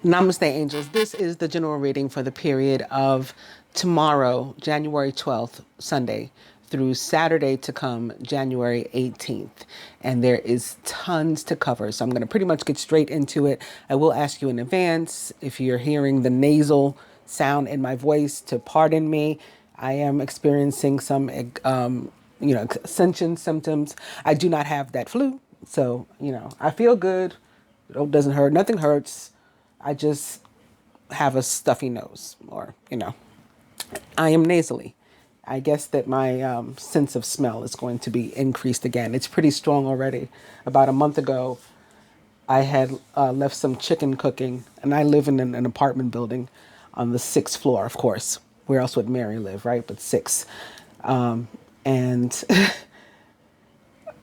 Namaste, angels. This is the general reading for the period of tomorrow, January 12th, Sunday, through Saturday to come, January 18th. And there is tons to cover. So I'm going to pretty much get straight into it. I will ask you in advance if you're hearing the nasal sound in my voice to pardon me. I am experiencing some, ascension symptoms. I do not have that flu. So, I feel good. It doesn't hurt. Nothing hurts. I just have a stuffy nose, or, I am nasally. I guess that my sense of smell is going to be increased again. It's pretty strong already. About a month ago, I had left some chicken cooking, and I live in an apartment building on the 6th floor, of course. Where else would Mary live, right? But 6. And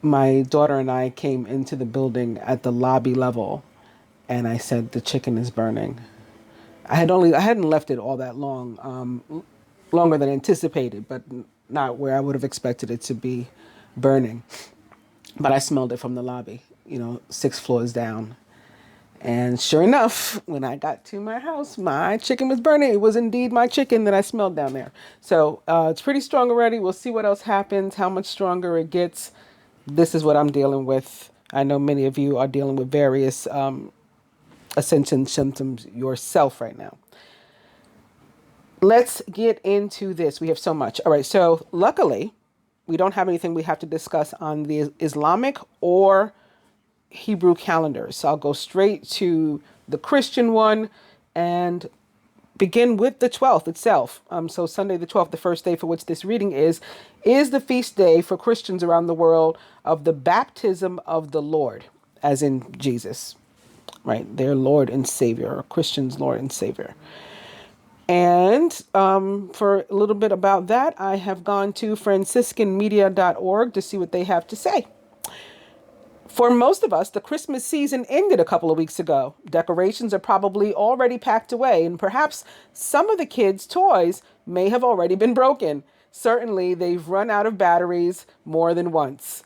my daughter and I came into the building at the lobby level, and I said, the chicken is burning. I hadn't left it all that long, longer than anticipated, but not where I would have expected it to be burning. But I smelled it from the lobby, 6 floors down. And sure enough, when I got to my house, my chicken was burning. It was indeed my chicken that I smelled down there. So it's pretty strong already. We'll see what else happens, how much stronger it gets. This is what I'm dealing with. I know many of you are dealing with various ascension symptoms yourself right now. Let's get into this. We have so much. All right. So luckily, we don't have anything we have to discuss on the Islamic or Hebrew calendars. So I'll go straight to the Christian one and begin with the 12th itself. So Sunday the 12th, the first day for which this reading is the feast day for Christians around the world of the baptism of the Lord, as in Jesus, right? Their Lord and Savior, or Christians' Lord and Savior. And for a little bit about that, I have gone to franciscanmedia.org to see what they have to say. For most of us, the Christmas season ended a couple of weeks ago. Decorations are probably already packed away, and perhaps some of the kids' toys may have already been broken. Certainly, they've run out of batteries more than once.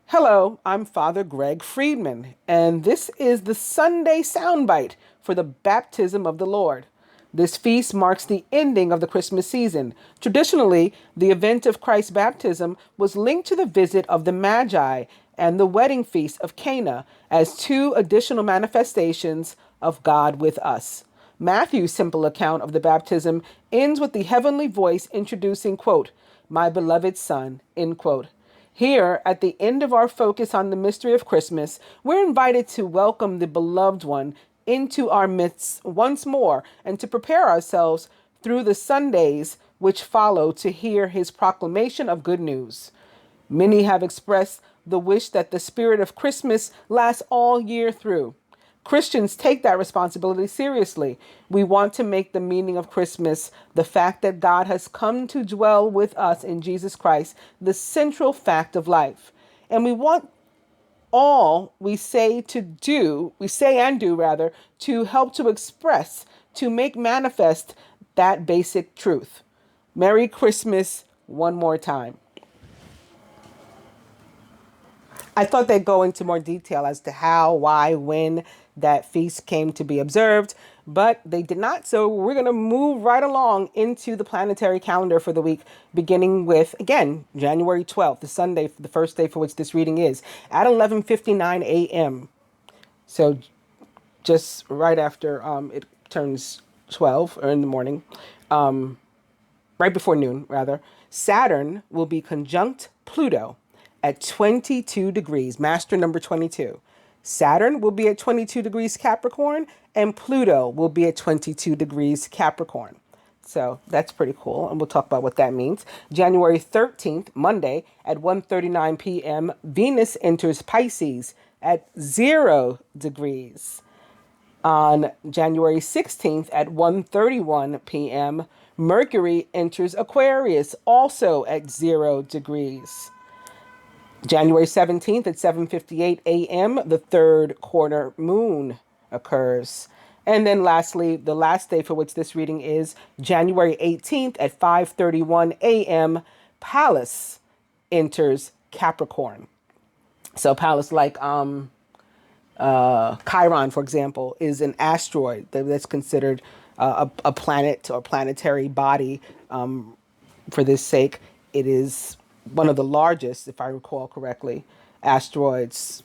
Hello, I'm Father Greg Friedman, and this is the Sunday soundbite for the baptism of the Lord. This feast marks the ending of the Christmas season. Traditionally, the event of Christ's baptism was linked to the visit of the Magi and the wedding feast of Cana as two additional manifestations of God with us. Matthew's simple account of the baptism ends with the heavenly voice introducing, quote, "My beloved Son," end quote. Here, at the end of our focus on the mystery of Christmas, we're invited to welcome the beloved one into our midst once more and to prepare ourselves through the Sundays which follow to hear his proclamation of good news. Many have expressed the wish that the spirit of Christmas lasts all year through. Christians take that responsibility seriously. We want to make the meaning of Christmas, the fact that God has come to dwell with us in Jesus Christ, the central fact of life. And we want all we say and do rather, to help to express, to make manifest that basic truth. Merry Christmas one more time. I thought they'd go into more detail as to how, why, when that feast came to be observed, but they did not. So we're going to move right along into the planetary calendar for the week, beginning with, again, January 12th, the Sunday, the first day for which this reading is, at 11:59 a.m. So just right after it turns 12, or in the morning, right before noon, rather, Saturn will be conjunct Pluto at 22 degrees, master number 22. Saturn will be at 22 degrees Capricorn, and Pluto will be at 22 degrees Capricorn. So that's pretty cool, and we'll talk about what that means. January 13th, Monday, at 1:39 p.m., Venus enters Pisces at 0 degrees. On January 16th at 1:31 p.m., Mercury enters Aquarius, also at 0 degrees. January 17th at 7:58 a.m., the third quarter moon occurs. And then lastly, the last day for which this reading is January 18th at 5:31 a.m., Pallas enters Capricorn. So Pallas, like Chiron, for example, is an asteroid that's considered a planet or planetary body. For this sake, it is one of the largest, if I recall correctly, asteroids.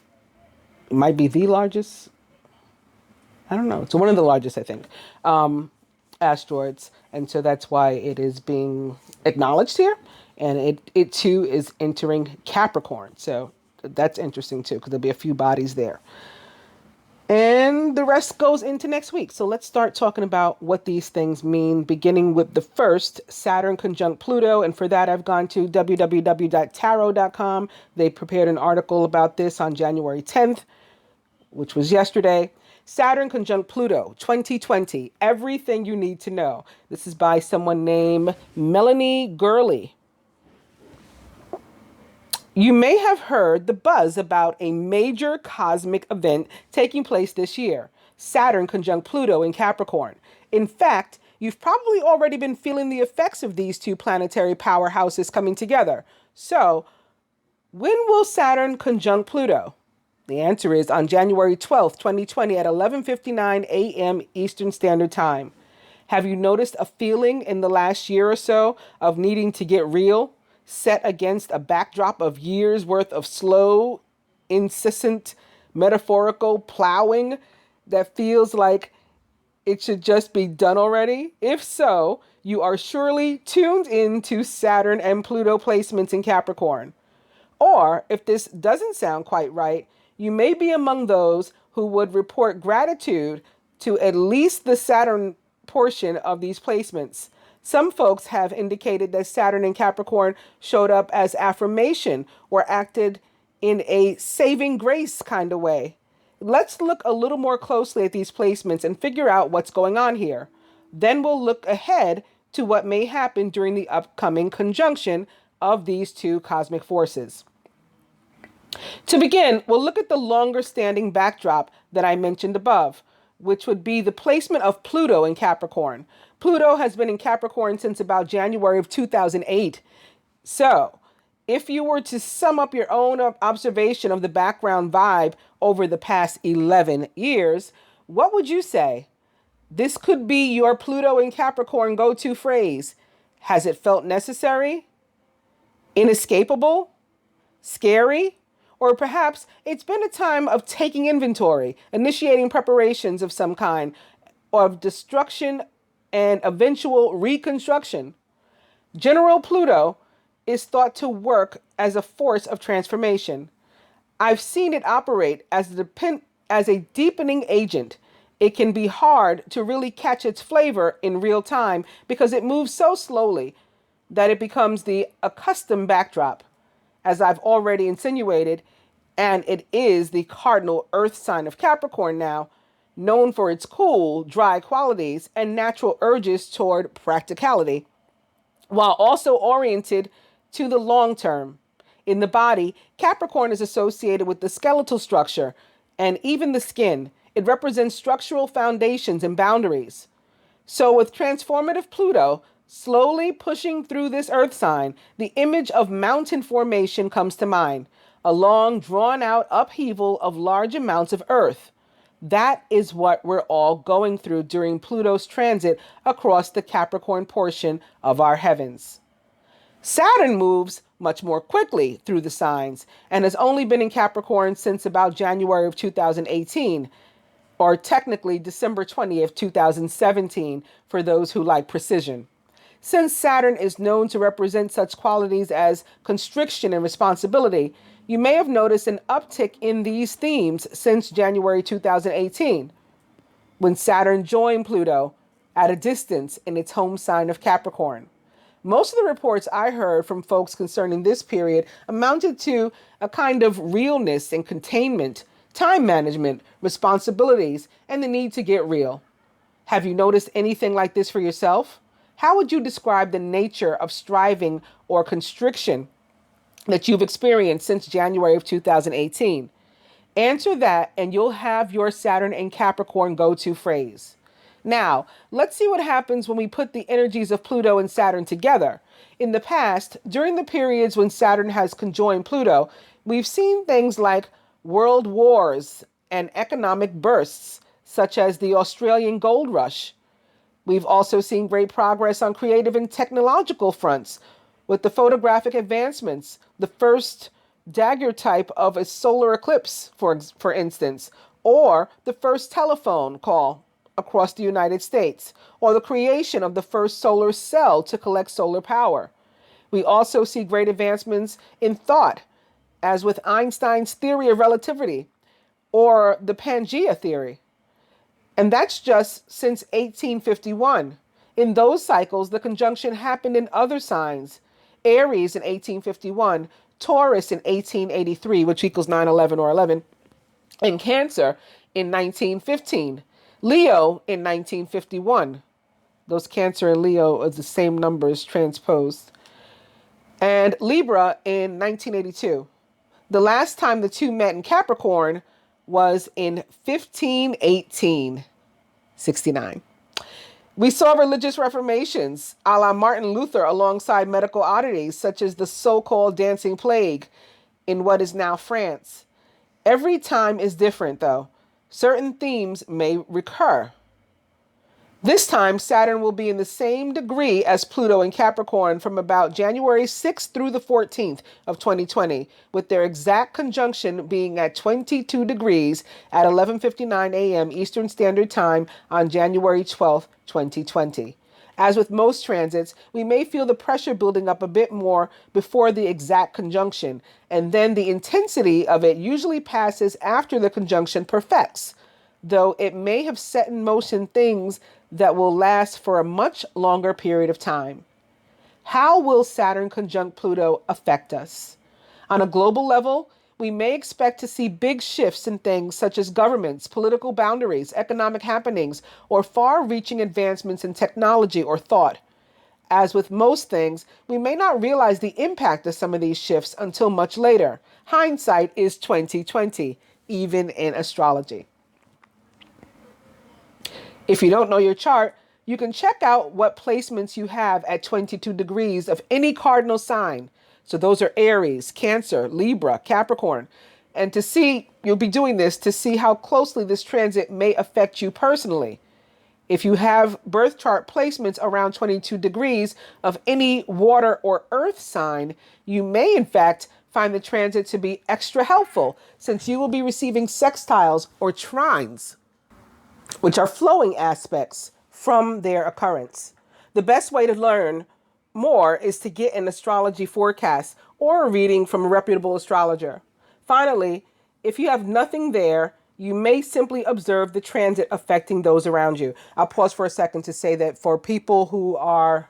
It might be the largest. I don't know. It's one of the largest, I think, asteroids. And so that's why it is being acknowledged here. And it too is entering Capricorn. So that's interesting too, because there'll be a few bodies there. And the rest goes into next week. So let's start talking about what these things mean, beginning with the first, Saturn conjunct Pluto. And for that, I've gone to www.tarot.com. They prepared an article about this on January 10th, which was yesterday. Saturn conjunct Pluto 2020, everything you need to know. This is by someone named Melanie Gurley. You may have heard the buzz about a major cosmic event taking place this year, Saturn conjunct Pluto in Capricorn. In fact, you've probably already been feeling the effects of these two planetary powerhouses coming together. So, when will Saturn conjunct Pluto? The answer is on January 12th, 2020 at 11:59 a.m. Eastern Standard Time. Have you noticed a feeling in the last year or so of needing to get real, set against a backdrop of years worth of slow, incessant, metaphorical plowing that feels like it should just be done already? If so, you are surely tuned into Saturn and Pluto placements in Capricorn. Or if this doesn't sound quite right, you may be among those who would report gratitude to at least the Saturn portion of these placements. Some folks have indicated that Saturn in Capricorn showed up as affirmation or acted in a saving grace kind of way. Let's look a little more closely at these placements and figure out what's going on here. Then we'll look ahead to what may happen during the upcoming conjunction of these two cosmic forces. To begin, we'll look at the longer standing backdrop that I mentioned above, which would be the placement of Pluto in Capricorn. Pluto has been in Capricorn since about January of 2008. So, if you were to sum up your own observation of the background vibe over the past 11 years, what would you say? This could be your Pluto in Capricorn go-to phrase. Has it felt necessary? Inescapable? Scary? Or perhaps it's been a time of taking inventory, initiating preparations of some kind, or of destruction and eventual reconstruction. General Pluto is thought to work as a force of transformation. I've seen it operate as a deepening agent. It can be hard to really catch its flavor in real time because it moves so slowly that it becomes the accustomed backdrop. As I've already insinuated, and it is the cardinal earth sign of Capricorn now, known for its cool, dry qualities and natural urges toward practicality, while also oriented to the long term. In the body, Capricorn is associated with the skeletal structure and even the skin. It represents structural foundations and boundaries. So with transformative Pluto slowly pushing through this earth sign, the image of mountain formation comes to mind, a long, drawn-out upheaval of large amounts of earth. That is what we're all going through during Pluto's transit across the Capricorn portion of our heavens. Saturn moves much more quickly through the signs and has only been in Capricorn since about January of 2018, or technically December 20th, 2017, for those who like precision. Since Saturn is known to represent such qualities as constriction and responsibility, you may have noticed an uptick in these themes since January 2018, when Saturn joined Pluto at a distance in its home sign of Capricorn. Most of the reports I heard from folks concerning this period amounted to a kind of realness and containment, time management, responsibilities, and the need to get real. Have you noticed anything like this for yourself? How would you describe the nature of striving or constriction that you've experienced since January of 2018? Answer that and you'll have your Saturn and Capricorn go-to phrase. Now, let's see what happens when we put the energies of Pluto and Saturn together. In the past, during the periods when Saturn has conjoined Pluto, we've seen things like world wars and economic bursts, such as the Australian gold rush. We've also seen great progress on creative and technological fronts with the photographic advancements, the first daguerreotype of a solar eclipse, for instance, or the first telephone call across the United States, or the creation of the first solar cell to collect solar power. We also see great advancements in thought, as with Einstein's theory of relativity or the Pangea theory. And that's just since 1851. In those cycles, the conjunction happened in other signs. Aries in 1851, Taurus in 1883, which equals 9/11 or 11, and Cancer in 1915. Leo in 1951. Those Cancer and Leo are the same numbers transposed. And Libra in 1982. The last time the two met in Capricorn was in 1518, 69. We saw religious reformations, a la Martin Luther, alongside medical oddities such as the so-called dancing plague in what is now France. Every time is different, though. Certain themes may recur. This time, Saturn will be in the same degree as Pluto in Capricorn from about January 6th through the 14th of 2020, with their exact conjunction being at 22 degrees at 11:59 a.m. Eastern Standard Time on January 12th, 2020. As with most transits, we may feel the pressure building up a bit more before the exact conjunction, and then the intensity of it usually passes after the conjunction perfects, though it may have set in motion things that will last for a much longer period of time. How will Saturn conjunct Pluto affect us? On a global level, we may expect to see big shifts in things such as governments, political boundaries, economic happenings, or far-reaching advancements in technology or thought. As with most things, we may not realize the impact of some of these shifts until much later. Hindsight is 2020, even in astrology. If you don't know your chart, you can check out what placements you have at 22 degrees of any cardinal sign. So those are Aries, Cancer, Libra, Capricorn. And to see, you'll be doing this to see how closely this transit may affect you personally. If you have birth chart placements around 22 degrees of any water or earth sign, you may in fact find the transit to be extra helpful, since you will be receiving sextiles or trines, which are flowing aspects from their occurrence. The best way to learn more is to get an astrology forecast or a reading from a reputable astrologer. Finally, if you have nothing there, you may simply observe the transit affecting those around you. I'll pause for a second to say that for people who are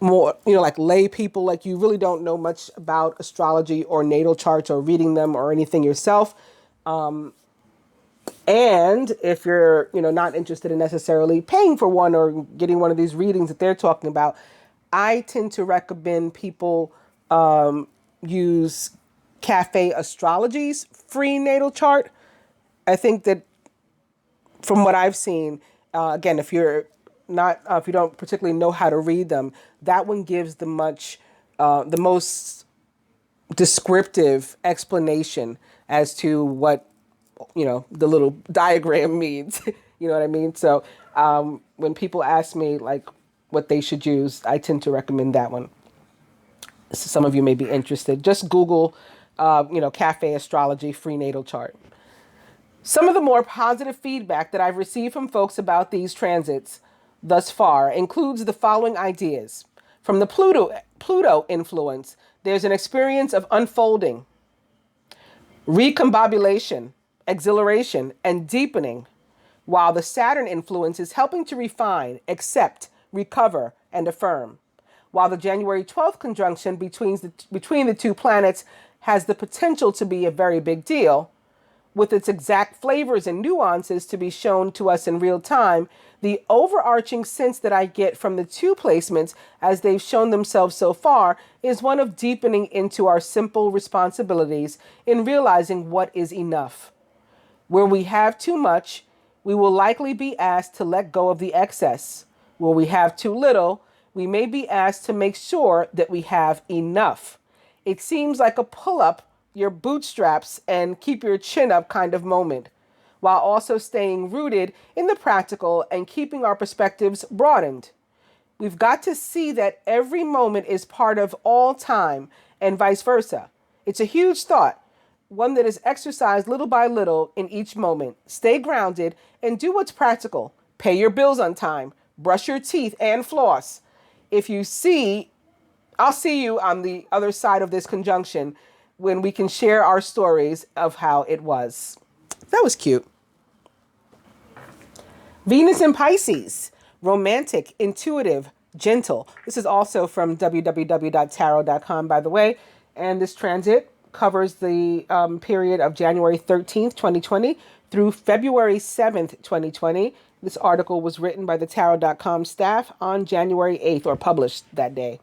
more, like lay people, like you really don't know much about astrology or natal charts or reading them or anything yourself, and if you're, not interested in necessarily paying for one or getting one of these readings that they're talking about, I tend to recommend people use Cafe Astrology's free natal chart. I think that from what I've seen, again, if you don't particularly know how to read them, that one gives the most descriptive explanation as to what the little diagram means. You know what I mean? So when people ask me like what they should use, I tend to recommend that one. So some of you may be interested. Just Google, Cafe Astrology free natal chart. Some of the more positive feedback that I've received from folks about these transits thus far includes the following ideas. From the Pluto influence, there's an experience of unfolding, recombobulation, exhilaration, and deepening, while the Saturn influence is helping to refine, accept, recover, and affirm. While the January 12th conjunction between the two planets has the potential to be a very big deal, with its exact flavors and nuances to be shown to us in real time, the overarching sense that I get from the two placements as they've shown themselves so far is one of deepening into our simple responsibilities in realizing what is enough. Where we have too much, we will likely be asked to let go of the excess. Where we have too little, we may be asked to make sure that we have enough. It seems like a pull-up your bootstraps and keep your chin up kind of moment, while also staying rooted in the practical and keeping our perspectives broadened. We've got to see that every moment is part of all time and vice versa. It's a huge thought, one that is exercised little by little in each moment. Stay grounded and do what's practical. Pay your bills on time, brush your teeth and floss. I'll see you on the other side of this conjunction when we can share our stories of how it was. That was cute. Venus in Pisces, romantic, intuitive, gentle. This is also from www.tarot.com, by the way. And this transit covers the period of January 13th, 2020 through February 7th, 2020. This article was written by the tarot.com staff on January 8th, or published that day.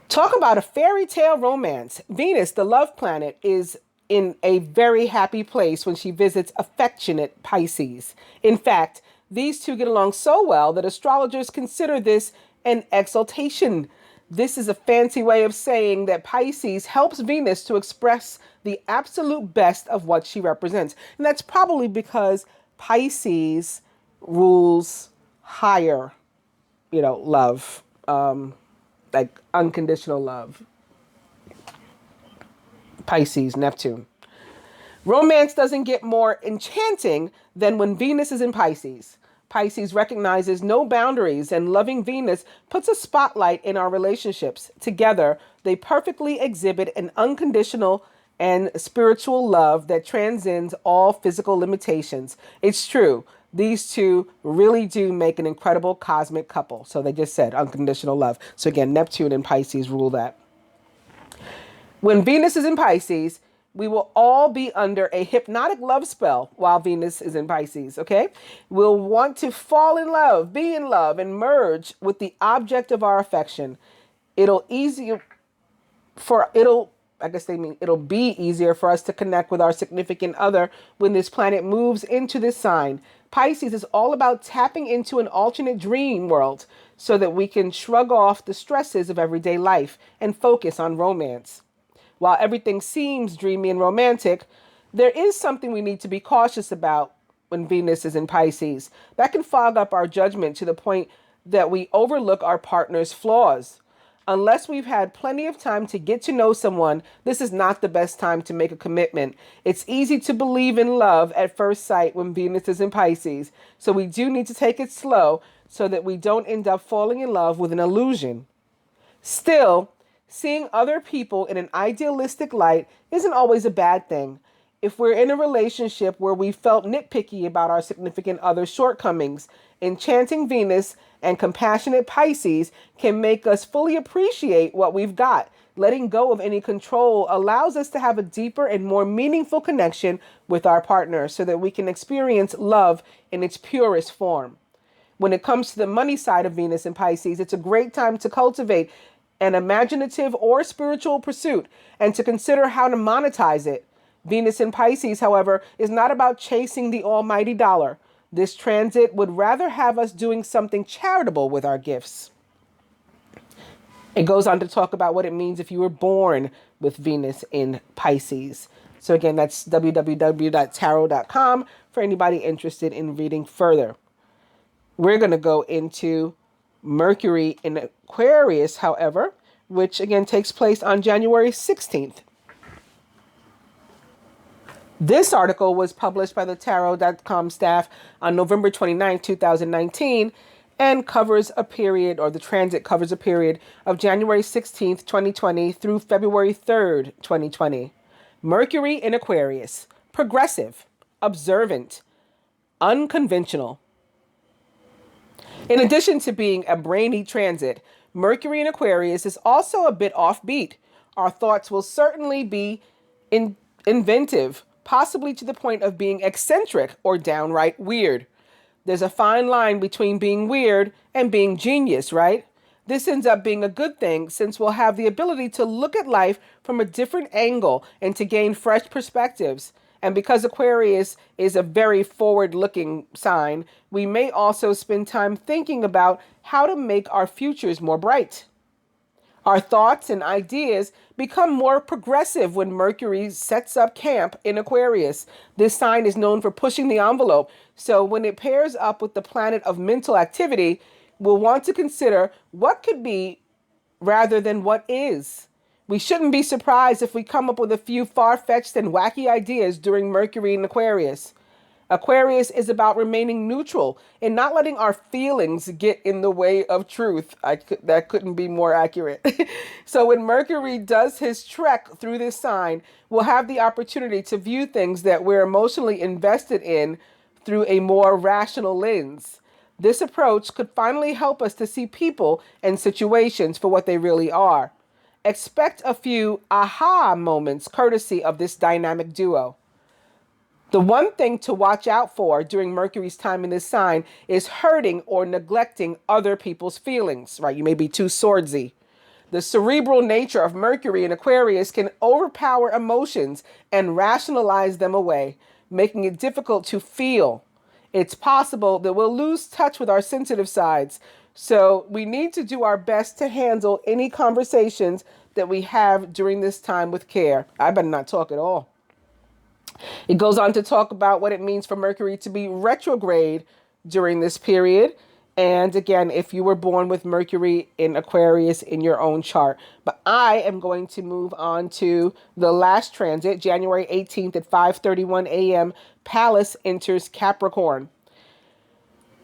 Talk about a fairy tale romance. Venus, the love planet, is in a very happy place when she visits affectionate Pisces. In fact, these two get along so well that astrologers consider this an exaltation. This is a fancy way of saying that Pisces helps Venus to express the absolute best of what she represents. And that's probably because Pisces rules higher, love, like unconditional love. Pisces, Neptune. Romance doesn't get more enchanting than when Venus is in Pisces. Pisces recognizes no boundaries, and loving Venus puts a spotlight in our relationships. Together, they perfectly exhibit an unconditional and spiritual love that transcends all physical limitations. It's true. These two really do make an incredible cosmic couple. So they just said unconditional love. So again, Neptune and Pisces rule that. When Venus is in Pisces, we will all be under a hypnotic love spell while Venus is in Pisces, okay? We'll want to fall in love, be in love, and merge with the object of our affection. It'll be easier for us to connect with our significant other when this planet moves into this sign. Pisces is all about tapping into an alternate dream world so that we can shrug off the stresses of everyday life and focus on romance. While everything seems dreamy and romantic, there is something we need to be cautious about when Venus is in Pisces. That can fog up our judgment to the point that we overlook our partner's flaws. Unless we've had plenty of time to get to know someone, this is not the best time to make a commitment. It's easy to believe in love at first sight when Venus is in Pisces, so we do need to take it slow so that we don't end up falling in love with an illusion. Still, seeing other people in an idealistic light isn't always a bad thing. If we're in a relationship where we felt nitpicky about our significant other's shortcomings, enchanting Venus and compassionate Pisces can make us fully appreciate what we've got. Letting go of any control allows us to have a deeper and more meaningful connection with our partner so that we can experience love in its purest form. When it comes to the money side of Venus and Pisces, it's a great time to cultivate an imaginative or spiritual pursuit and to consider how to monetize it. Venus in Pisces, however, is not about chasing the almighty dollar. This transit would rather have us doing something charitable with our gifts. It goes on to talk about what it means if you were born with Venus in Pisces. So again, that's www.tarot.com for anybody interested in reading further. We're going to go into Mercury in Aquarius, however, which again takes place on January 16th. This article was published by the tarot.com staff on November 29, 2019, and covers a period, or the transit covers a period of January 16th, 2020 through February 3rd, 2020. Mercury in Aquarius, progressive, observant, unconventional. In addition to being a brainy transit, Mercury in Aquarius is also a bit offbeat. Our thoughts will certainly be inventive, possibly to the point of being eccentric or downright weird. There's a fine line between being weird and being genius, right? This ends up being a good thing since we'll have the ability to look at life from a different angle and to gain fresh perspectives. And because Aquarius is a very forward-looking sign, we may also spend time thinking about how to make our futures more bright. Our thoughts and ideas become more progressive when Mercury sets up camp in Aquarius. This sign is known for pushing the envelope. So when it pairs up with the planet of mental activity, we'll want to consider what could be rather than what is. We shouldn't be surprised if we come up with a few far-fetched and wacky ideas during Mercury in Aquarius. Aquarius is about remaining neutral and not letting our feelings get in the way of truth. That couldn't be more accurate. So when Mercury does his trek through this sign, we'll have the opportunity to view things that we're emotionally invested in through a more rational lens. This approach could finally help us to see people and situations for what they really are. Expect a few aha moments courtesy of this dynamic duo. The one thing to watch out for during Mercury's time in this sign is hurting or neglecting other people's feelings, right? You may be too swordsy. The cerebral nature of Mercury in Aquarius can overpower emotions and rationalize them away, making it difficult to feel. It's possible that we'll lose touch with our sensitive sides. So we need to do our best to handle any conversations that we have during this time with care. I better not talk at all. It goes on to talk about what it means for Mercury to be retrograde during this period. And again, if you were born with Mercury in Aquarius in your own chart. But I am going to move on to the last transit, January 18th at 5:31 a.m. Pallas enters Capricorn.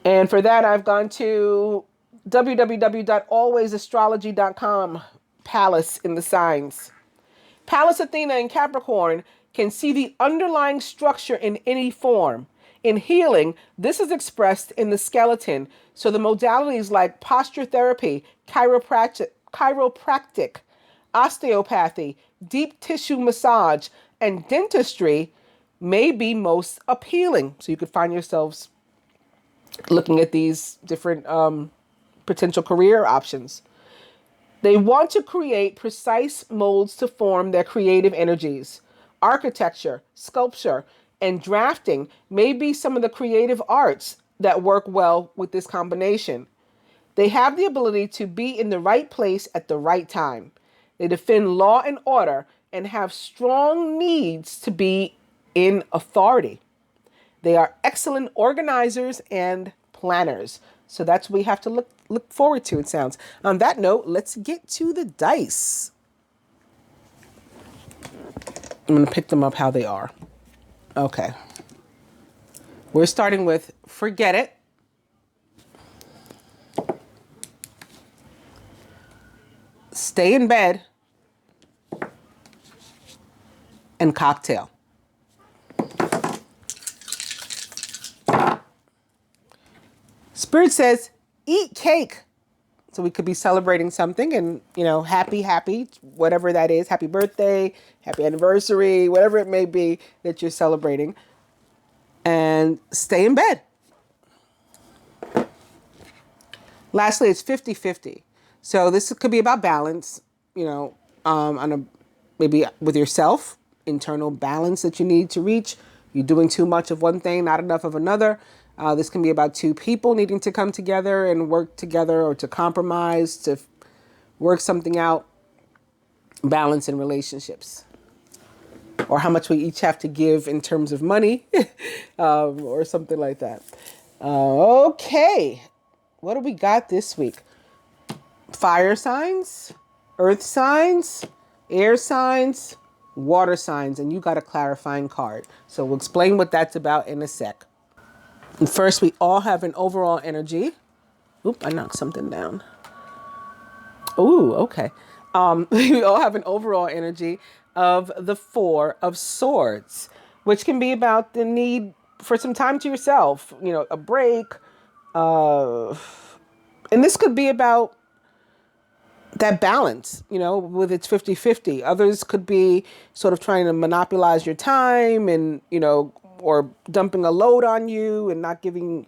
And for that, I've gone to www.alwaysastrology.com, Pallas in the signs. Pallas Athena in Capricorn can see the underlying structure in any form. In healing, this is expressed in the skeleton. So the modalities like posture therapy, chiropractic, osteopathy, deep tissue massage, and dentistry may be most appealing. So you could find yourselves looking at these different potential career options. They want to create precise molds to form their creative energies. Architecture, sculpture, and drafting may be some of the creative arts that work well with this combination. They have the ability to be in the right place at the right time. They defend law and order and have strong needs to be in authority. They are excellent organizers and planners. So that's what we have to look forward to, it sounds. On that note, let's get to the dice. I'm going to pick them up how they are. Okay. We're starting with forget it. Stay in bed. And cocktail. Spirit says, eat cake. So we could be celebrating something and, happy, whatever that is. Happy birthday, happy anniversary, whatever it may be that you're celebrating. And stay in bed. Lastly, it's 50-50. So this could be about balance, maybe with yourself, internal balance that you need to reach. You're doing too much of one thing, not enough of another. This can be about two people needing to come together and work together, or to compromise, to work something out, balance in relationships, or how much we each have to give in terms of money or something like that. Okay, what do we got this week? Fire signs, earth signs, air signs, water signs, and you got a clarifying card. So we'll explain what that's about in a sec. And first, we all have an overall energy. Oop, I knocked something down. Ooh, okay. We all have an overall energy of the Four of Swords, which can be about the need for some time to yourself, a break. And this could be about that balance, with its 50-50. Others could be sort of trying to monopolize your time and, or dumping a load on you and not giving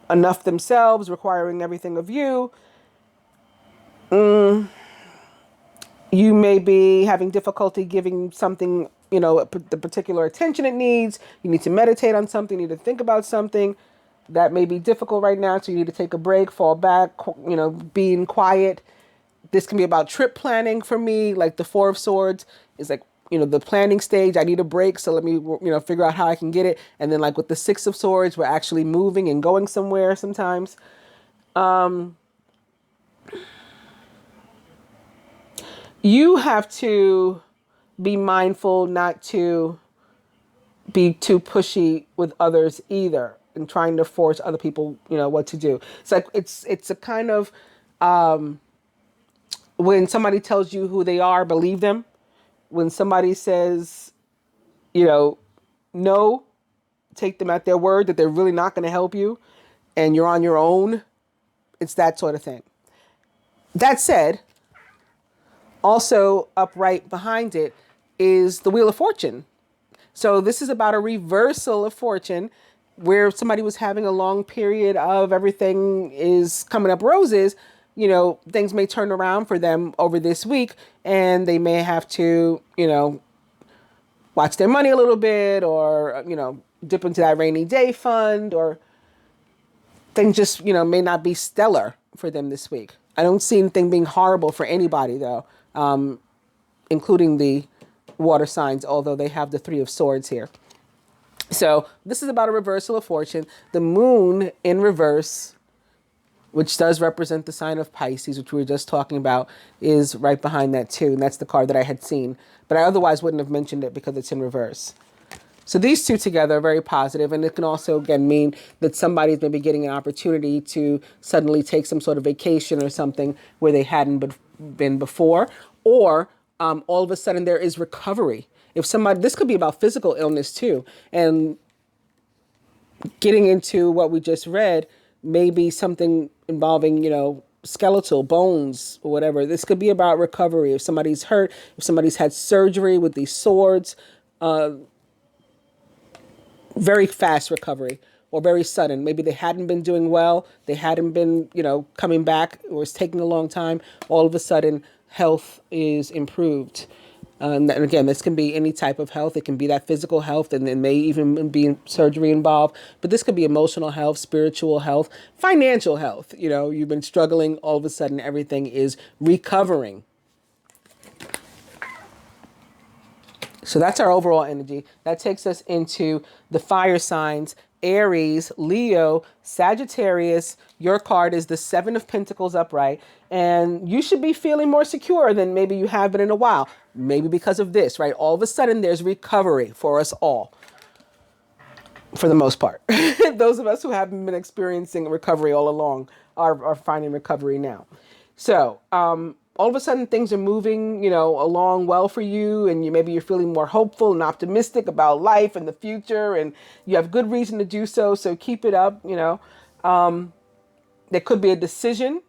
enough themselves, requiring everything of you. You may be having difficulty giving something, the particular attention it needs. You need to meditate on something, you need to think about something. That may be difficult right now, so you need to take a break, fall back, being quiet, This can be about trip planning for me. Like the Four of Swords is like, the planning stage. I need a break, so let me, figure out how I can get it. And then like with the Six of Swords, we're actually moving and going somewhere sometimes. You have to be mindful not to be too pushy with others either, and trying to force other people, what to do. It's like, it's a kind of, when somebody tells you who they are, believe them. When somebody says, no, take them at their word that they're really not going to help you and you're on your own. It's that sort of thing. That said, also upright behind it is the Wheel of Fortune. So this is about a reversal of fortune, where somebody was having a long period of everything is coming up roses. Things may turn around for them over this week, and they may have to, watch their money a little bit, or, dip into that rainy day fund, or things just, may not be stellar for them this week. I don't see anything being horrible for anybody though, including the water signs, although they have the Three of Swords here. So this is about a reversal of fortune. The moon in reverse, which does represent the sign of Pisces, which we were just talking about, is right behind that too. And that's the card that I had seen, but I otherwise wouldn't have mentioned it because it's in reverse. So these two together are very positive, and it can also, again, mean that somebody's maybe getting an opportunity to suddenly take some sort of vacation or something where they hadn't been before, or all of a sudden there is recovery. If somebody, this could be about physical illness too, and getting into what we just read, maybe something involving, skeletal bones or whatever. This could be about recovery. If somebody's hurt, if somebody's had surgery with these swords, very fast recovery, or very sudden. Maybe they hadn't been doing well. They hadn't been, coming back, or it's taking a long time. All of a sudden, health is improved. And again, this can be any type of health. It can be that physical health, and there may even be surgery involved. But this could be emotional health, spiritual health, financial health. You've been struggling. All of a sudden, everything is recovering. So that's our overall energy. That takes us into the fire signs: Aries, Leo, Sagittarius. Your card is the Seven of Pentacles upright. And you should be feeling more secure than maybe you have been in a while. Maybe because of this, right? All of a sudden, there's recovery for us all. For the most part. Those of us who haven't been experiencing recovery all along are finding recovery now. So, all of a sudden things are moving, along well for you, and maybe you're feeling more hopeful and optimistic about life and the future, and you have good reason to do so. So keep it up. There could be a decision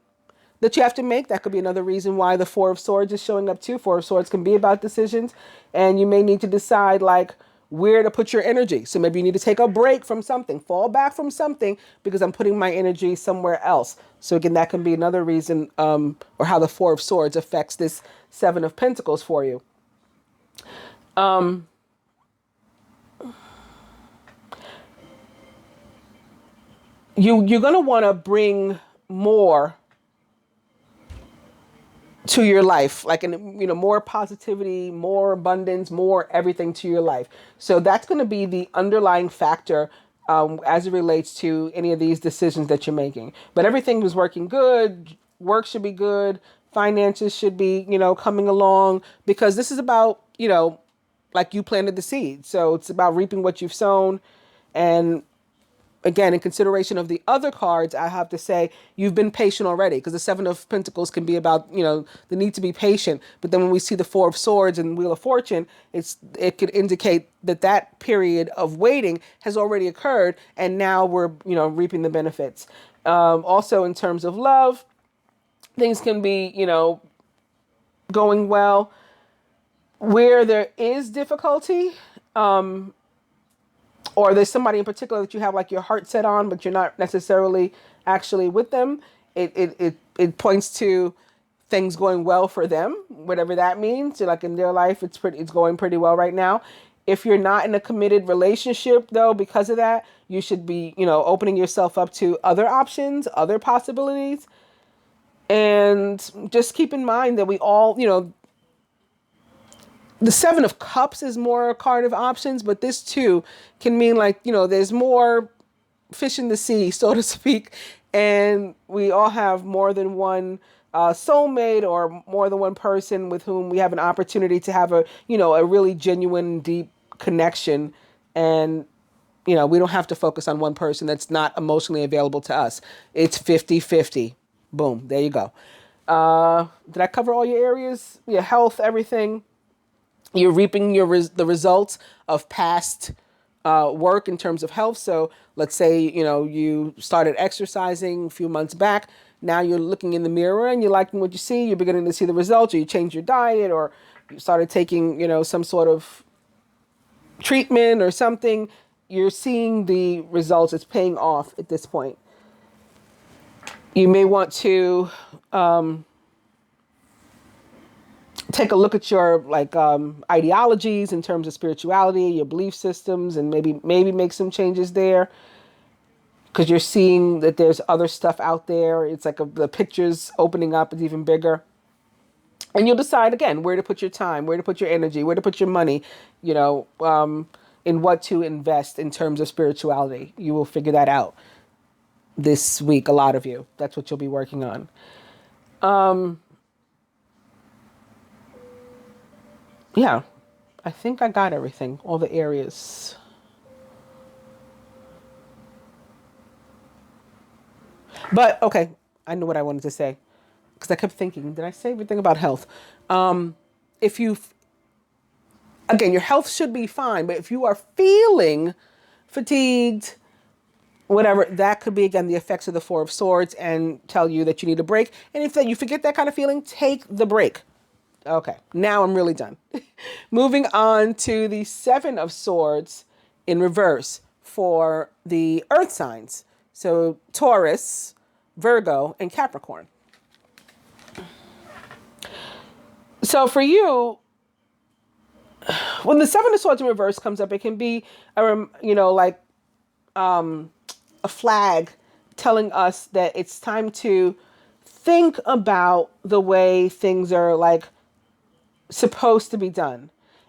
that you have to make. That could be another reason why the Four of Swords is showing up too. Four of Swords can be about decisions, and you may need to decide like where to put your energy. So maybe you need to take a break from something, fall back from something, because I'm putting my energy somewhere else. So again, that can be another reason, or how the Four of Swords affects this Seven of Pentacles for you. You're going to want to bring more to your life, like, more positivity, more abundance, more everything to your life. So that's going to be the underlying factor as it relates to any of these decisions that you're making. But everything was working good. Work should be good. Finances should be, coming along, because this is about, like you planted the seed. So it's about reaping what you've sown. And again, in consideration of the other cards, I have to say you've been patient already, because the Seven of Pentacles can be about, the need to be patient. But then when we see the Four of Swords and Wheel of Fortune, it could indicate that period of waiting has already occurred, and now we're, reaping the benefits. Also, in terms of love, things can be, going well. Where there is difficulty, or there's somebody in particular that you have like your heart set on, but you're not necessarily actually with them, it points to things going well for them, whatever that means. So like in their life, it's going pretty well right now. If you're not in a committed relationship though, because of that, you should be, opening yourself up to other options, other possibilities. And just keep in mind that we all, the Seven of Cups is more a card of options, but this too can mean like, there's more fish in the sea, so to speak. And we all have more than one soulmate or more than one person with whom we have an opportunity to have a really genuine, deep connection. And, we don't have to focus on one person that's not emotionally available to us. It's 50-50. Boom. There you go. Did I cover all your areas? Your health, everything. You're reaping the results of past work in terms of health. So let's say, you started exercising a few months back. Now you're looking in the mirror and you're liking what you see. You're beginning to see the results, or you changed your diet, or you started taking, some sort of treatment or something. You're seeing the results. It's paying off at this point. You may want to take a look at your ideologies in terms of spirituality, your belief systems, and maybe make some changes there, because you're seeing that there's other stuff out there. It's like the pictures opening up is even bigger. And you'll decide again where to put your time, where to put your energy, where to put your money, in what to invest in terms of spirituality. You will figure that out this week, a lot of you. That's what you'll be working on. Yeah, I think I got everything, all the areas. But okay, I know what I wanted to say, because I kept thinking, did I say everything about health? If you, again, your health should be fine, but if you are feeling fatigued, whatever, that could be, again, the effects of the Four of Swords and tell you that you need a break. And if you forget that kind of feeling, take the break. Okay, now I'm really done. Moving on to the Seven of Swords in reverse for the earth signs. So Taurus, Virgo, and Capricorn. So for you, when the Seven of Swords in reverse comes up, it can be, a flag telling us that it's time to think about the way things are supposed to be done,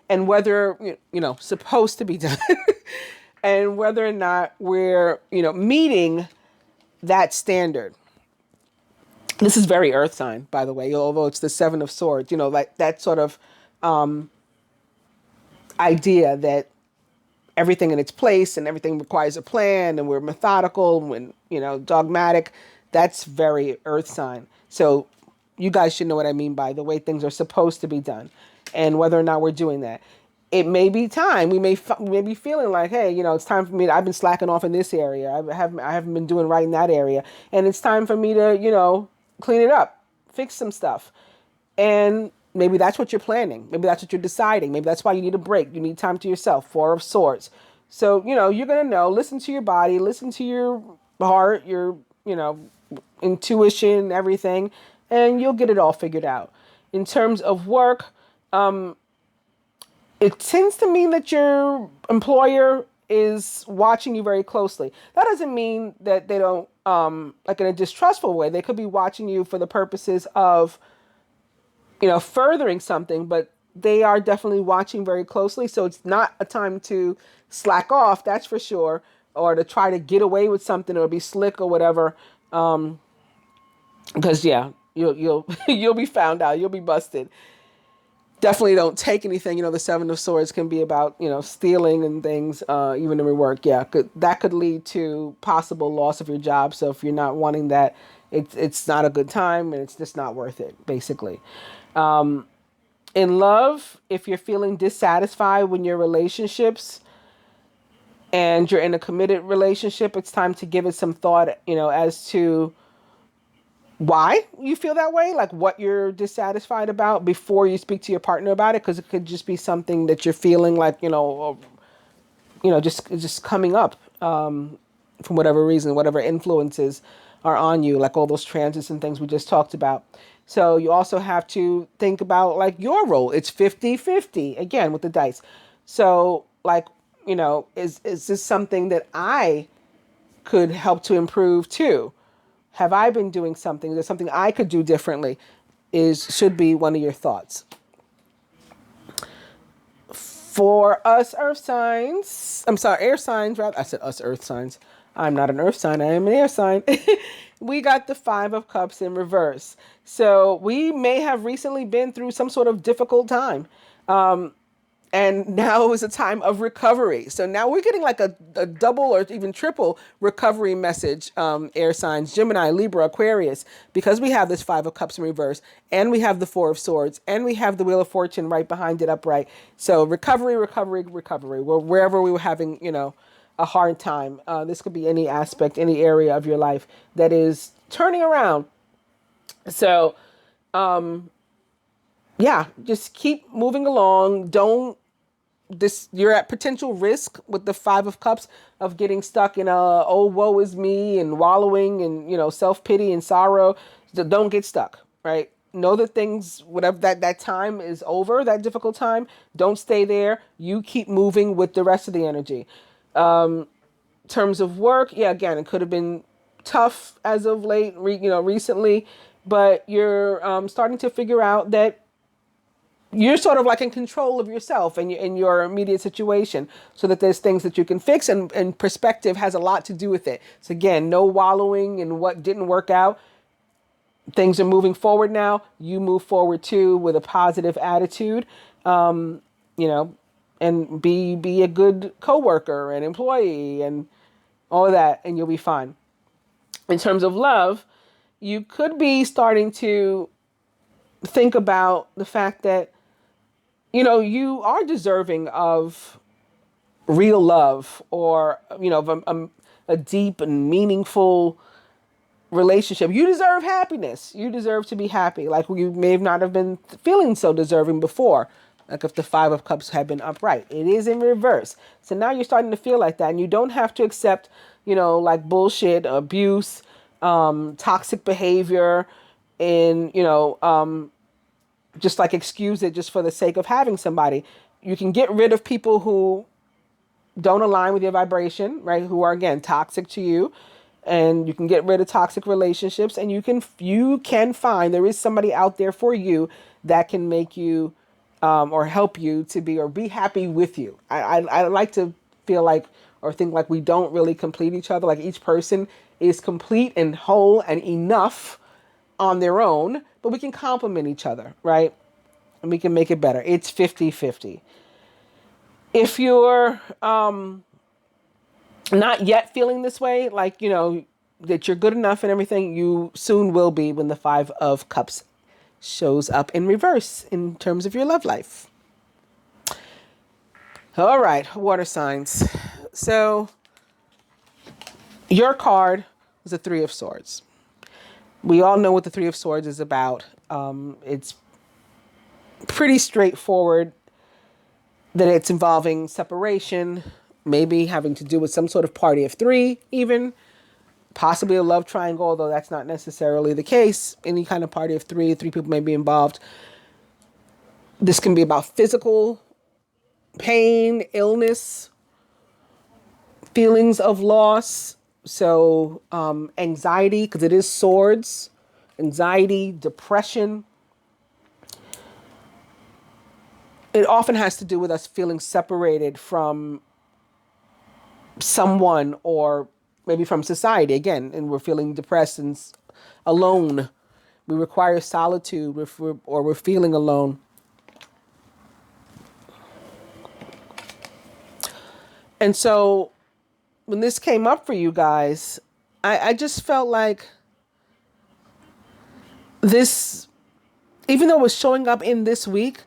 and whether, supposed to be done, and whether or not we're, meeting that standard. This is very earth sign, by the way, although it's the Seven of Swords, like that sort of idea that everything in its place and everything requires a plan and we're methodical and, dogmatic. That's very earth sign. So you guys should know what I mean by the way things are supposed to be done and whether or not we're doing that. It may be time. We may be feeling like, hey, it's time for me I've been slacking off in this area. I haven't been doing right in that area. And it's time for me to, clean it up, fix some stuff. And maybe that's what you're planning. Maybe that's what you're deciding. Maybe that's why you need a break. You need time to yourself. Four of Swords. So, you're going to know, listen to your body, listen to your heart, your, intuition, everything, and you'll get it all figured out. In terms of work, it tends to mean that your employer is watching you very closely. That doesn't mean that they don't, in a distrustful way. They could be watching you for the purposes of, furthering something, but they are definitely watching very closely. So it's not a time to slack off, that's for sure, or to try to get away with something or be slick or whatever. Because you'll you'll be found out, you'll be busted. Definitely don't take anything. The Seven of Swords can be about, stealing and things, even in work. Yeah, that could lead to possible loss of your job. So if you're not wanting that, it's not a good time and it's just not worth it, basically. In love, if you're feeling dissatisfied with your relationships and you're in a committed relationship, it's time to give it some thought, as to why you feel that way, like what you're dissatisfied about before you speak to your partner about it. Because it could just be something that you're feeling like, just coming up from whatever reason, whatever influences are on you, like all those transits and things we just talked about. So you also have to think about your role. It's 50-50 again with the dice. So is this something that I could help to improve too? Have I been doing something? There's something I could do differently, should be one of your thoughts. For us earth signs, air signs, rather. I said us earth signs. I'm not an earth sign. I am an air sign. We got the 5 of Cups in reverse. So we may have recently been through some sort of difficult time. And now is a time of recovery. So now we're getting like a double or even triple recovery message, air signs, Gemini, Libra, Aquarius, because we have this 5 of Cups in reverse, and we have the 4 of Swords, and we have the Wheel of Fortune right behind it upright. So recovery, recovery, recovery. Wherever we were having, a hard time. This could be any aspect, any area of your life that is turning around. So, yeah, just keep moving along. You're at potential risk with the 5 of Cups of getting stuck in oh, woe is me, and wallowing and, self-pity and sorrow. So don't get stuck, right? Know that things, whatever that time is over, that difficult time, don't stay there. You keep moving with the rest of the energy. Terms of work, yeah, again, it could have been tough as of late, recently, but you're starting to figure out that you're sort of like in control of yourself and in your immediate situation, so that there's things that you can fix, and perspective has a lot to do with it. So again, no wallowing in what didn't work out. Things are moving forward now. You move forward too with a positive attitude, and be a good coworker and employee and all of that, and you'll be fine. In terms of love, you could be starting to think about the fact that you are deserving of real love, or, of a deep and meaningful relationship. You deserve happiness. You deserve to be happy. Like you may not have been feeling so deserving before. Like if the 5 of Cups had been upright, it is in reverse. So now you're starting to feel like that, and you don't have to accept, like bullshit, abuse, toxic behavior, and, just like excuse it just for the sake of having somebody. You can get rid of people who don't align with your vibration, right? Who are, again, toxic to you. And you can get rid of toxic relationships, and you can find, there is somebody out there for you that can make you, or help you to be happy with you. I like to feel like, or think like, we don't really complete each other. Like each person is complete and whole and enough on their own, but we can complement each other, right? And we can make it better. It's 50-50. If you're not yet feeling this way, like, that you're good enough and everything, you soon will be when the 5 of Cups shows up in reverse in terms of your love life. All right, water signs. So your card is the 3 of Swords. We all know what the 3 of Swords is about. It's pretty straightforward, that it's involving separation, maybe having to do with some sort of party of 3, even possibly a love triangle, although that's not necessarily the case. Any kind of party of 3 people may be involved. This can be about physical pain, illness, feelings of loss. So anxiety, because it is swords, anxiety, depression. It often has to do with us feeling separated from someone, or maybe from society again, and we're feeling depressed and alone. We require solitude, or we're feeling alone. And so when this came up for you guys, I just felt like this, even though it was showing up in this week,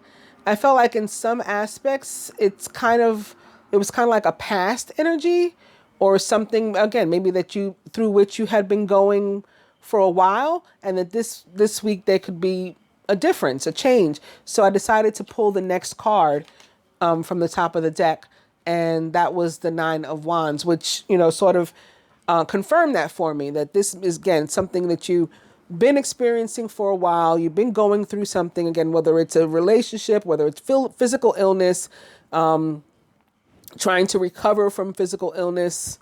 I felt like in some aspects, it was kind of like a past energy, or something, again, maybe through which you had been going for a while, and that this week there could be a difference, a change. So I decided to pull the next card from the top of the deck, and that was the 9 of Wands, which, sort of confirmed that for me, that this is, again, something that you've been experiencing for a while. You've been going through something, again, whether it's a relationship, whether it's physical illness, trying to recover from physical illness,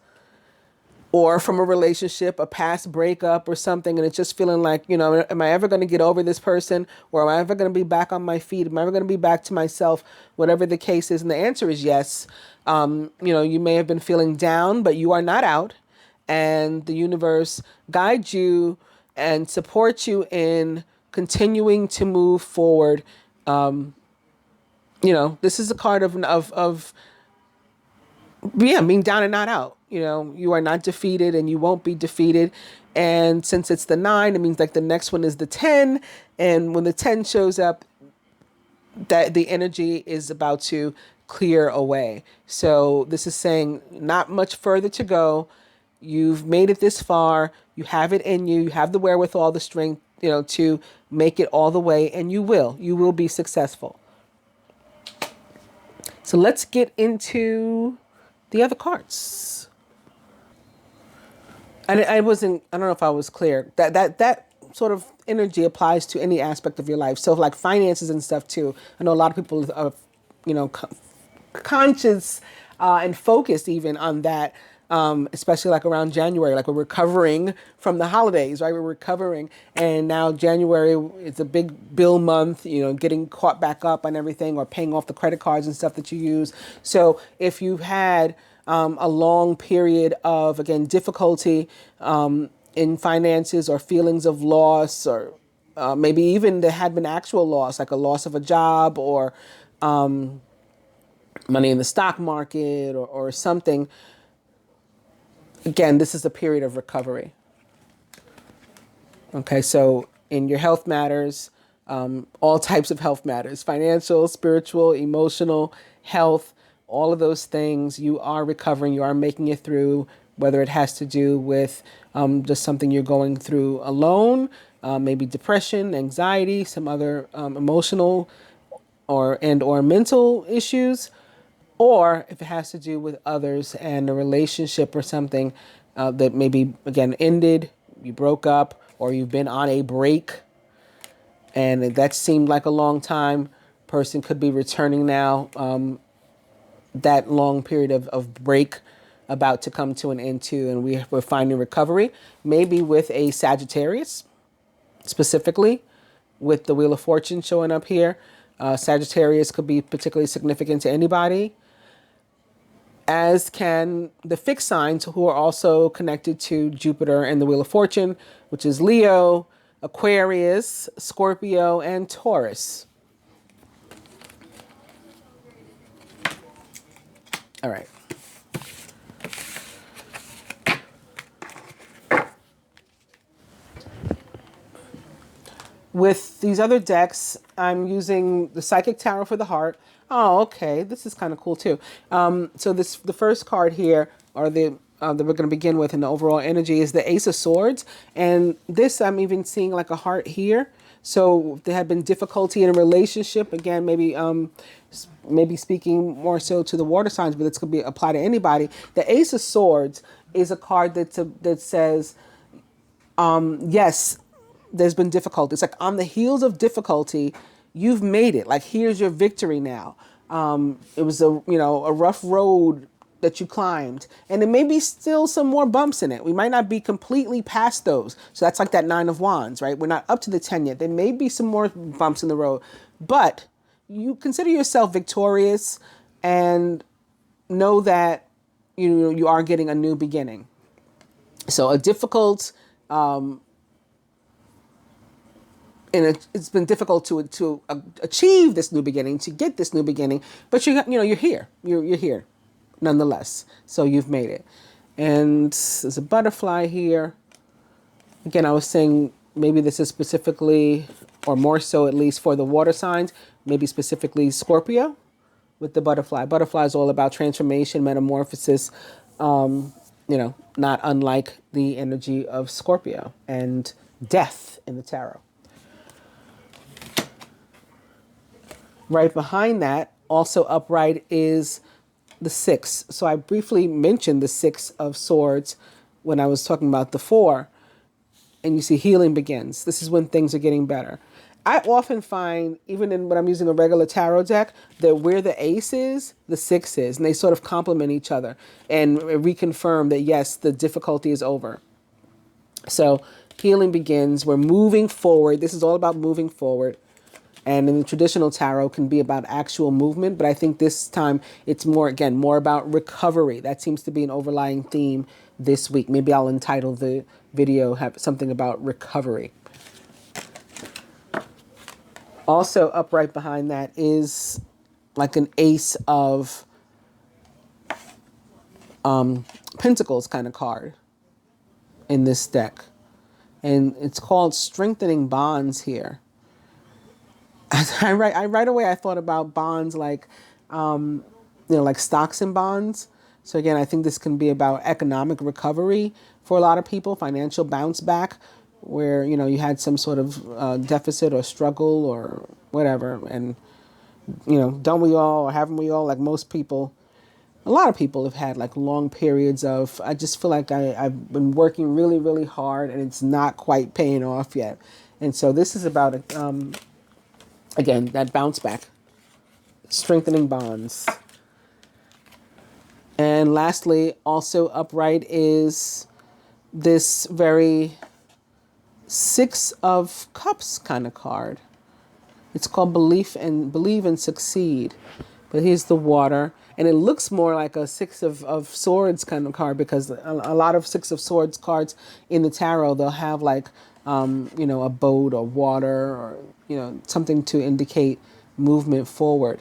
or from a relationship, a past breakup or something, and it's just feeling like, am I ever going to get over this person, or am I ever going to be back on my feet? Am I ever going to be back to myself? Whatever the case is, and the answer is yes. You may have been feeling down, but you are not out, and the universe guides you and supports you in continuing to move forward. This is a card of being down and not out. You are not defeated and you won't be defeated. And since it's the 9, it means like the next one is the 10. And when the 10 shows up, that the energy is about to clear away. So this is saying not much further to go. You've made it this far. You have it in you. You have the wherewithal, the strength, to make it all the way. And you will be successful. So let's get into the other cards. And I don't know if I was clear. That sort of energy applies to any aspect of your life. So like finances and stuff too. I know a lot of people are, conscious and focused even on that, especially like around January, like we're recovering from the holidays, right? We're recovering. And now January is a big bill month, getting caught back up on everything or paying off the credit cards and stuff that you use. So if you've had a long period of, again, difficulty in finances or feelings of loss, or maybe even there had been actual loss, like a loss of a job or money in the stock market or something. Again, this is a period of recovery. Okay, so in your health matters, all types of health matters, financial, spiritual, emotional, health, all of those things, you are recovering, you are making it through, whether it has to do with just something you're going through alone, maybe depression, anxiety, some other emotional or mental issues, or if it has to do with others and a relationship or something that maybe, again, ended, you broke up, or you've been on a break, and that seemed like a long time. Person could be returning now. That long period of break about to come to an end too, and we're finding recovery, maybe with a Sagittarius, specifically with the Wheel of Fortune showing up here. Sagittarius could be particularly significant to anybody, as can the fixed signs who are also connected to Jupiter and the Wheel of Fortune, which is Leo, Aquarius, Scorpio, and Taurus. All right. With these other decks, I'm using the Psychic Tarot for the Heart. Oh, okay. This is kind of cool too. So the first card here, or that we're going to begin with in the overall energy, is the Ace of Swords. And this, I'm even seeing like a heart here. So there had been difficulty in a relationship. Again, maybe speaking more so to the water signs, but it's going to be applied to anybody. The Ace of Swords is a card that says, yes, there's been difficulty. It's like on the heels of difficulty, you've made it. Like, here's your victory now. It was a rough road that you climbed, and there may be still some more bumps in it. We might not be completely past those. So that's like that 9 of Wands, right? We're not up to the 10 yet. There may be some more bumps in the road, but you consider yourself victorious and know that you are getting a new beginning. So a difficult, and it's been difficult to achieve this new beginning, to get this new beginning, but you're here. You're here nonetheless. So you've made it. And there's a butterfly here. Again, I was saying maybe this is specifically, or more so at least, for the water signs, maybe specifically Scorpio with the butterfly. Butterfly is all about transformation, metamorphosis, not unlike the energy of Scorpio and death in the tarot. Right behind that, also upright, is the 6. So I briefly mentioned the 6 of Swords when I was talking about the 4. And you see healing begins. This is when things are getting better. I often find, even in when I'm using a regular tarot deck, that where the ace is, the six is, and they sort of complement each other and reconfirm that yes, the difficulty is over. So healing begins. We're moving forward. This is all about moving forward. And in the traditional tarot can be about actual movement, but I think this time it's more, again, more about recovery. That seems to be an overlying theme this week. Maybe I'll entitle the video, have something about recovery. Also up right behind that is like an ace of pentacles kind of card in this deck. And it's called Strengthening Bonds here. Right away I thought about bonds like, like stocks and bonds. So again, I think this can be about economic recovery for a lot of people, financial bounce back, where, you had some sort of deficit or struggle or whatever. And, don't we all, or haven't we all, like most people, a lot of people have had like long periods of, I just feel like I've been working really, really hard and it's not quite paying off yet. And so this is about, again, that bounce back, strengthening bonds. And lastly, also upright is this very Six of Cups kind of card. It's called Believe and Succeed. But here's the water. And it looks more like a Six of Swords kind of card, because a lot of Six of Swords cards in the tarot, they'll have like, a boat or water or, something to indicate movement forward.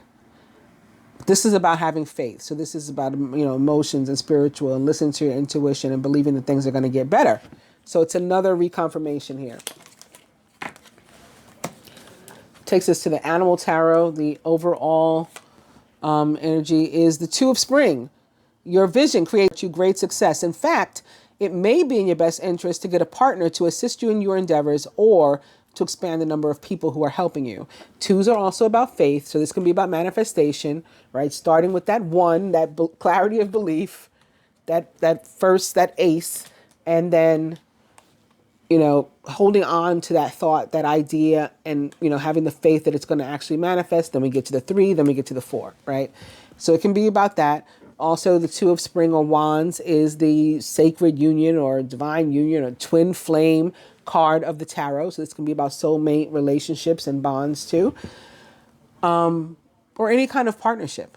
This is about having faith. So this is about, emotions and spiritual, and listening to your intuition and believing that things are going to get better. So it's another reconfirmation here. Takes us to the animal tarot. The overall energy is the Two of Spring. Your vision creates you great success. In fact, it may be in your best interest to get a partner to assist you in your endeavors, or to expand the number of people who are helping you. Twos are also about faith. So this can be about manifestation, right? Starting with that one, that clarity of belief, that first, that ace, and then, holding on to that thought, that idea, and, having the faith that it's going to actually manifest. Then we get to the 3, then we get to the 4, right? So it can be about that. Also, the Two of Spring or Wands is the sacred union or divine union or twin flame card of the tarot. So this can be about soulmate relationships and bonds too. Or any kind of partnership,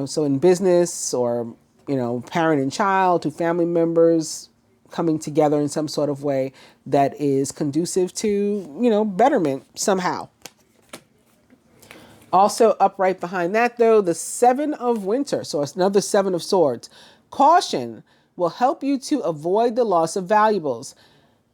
so in business or, parent and child, to family members coming together in some sort of way that is conducive to, betterment somehow. Also up right behind that, though, the Seven of Winter. So it's another Seven of Swords. Caution will help you to avoid the loss of valuables,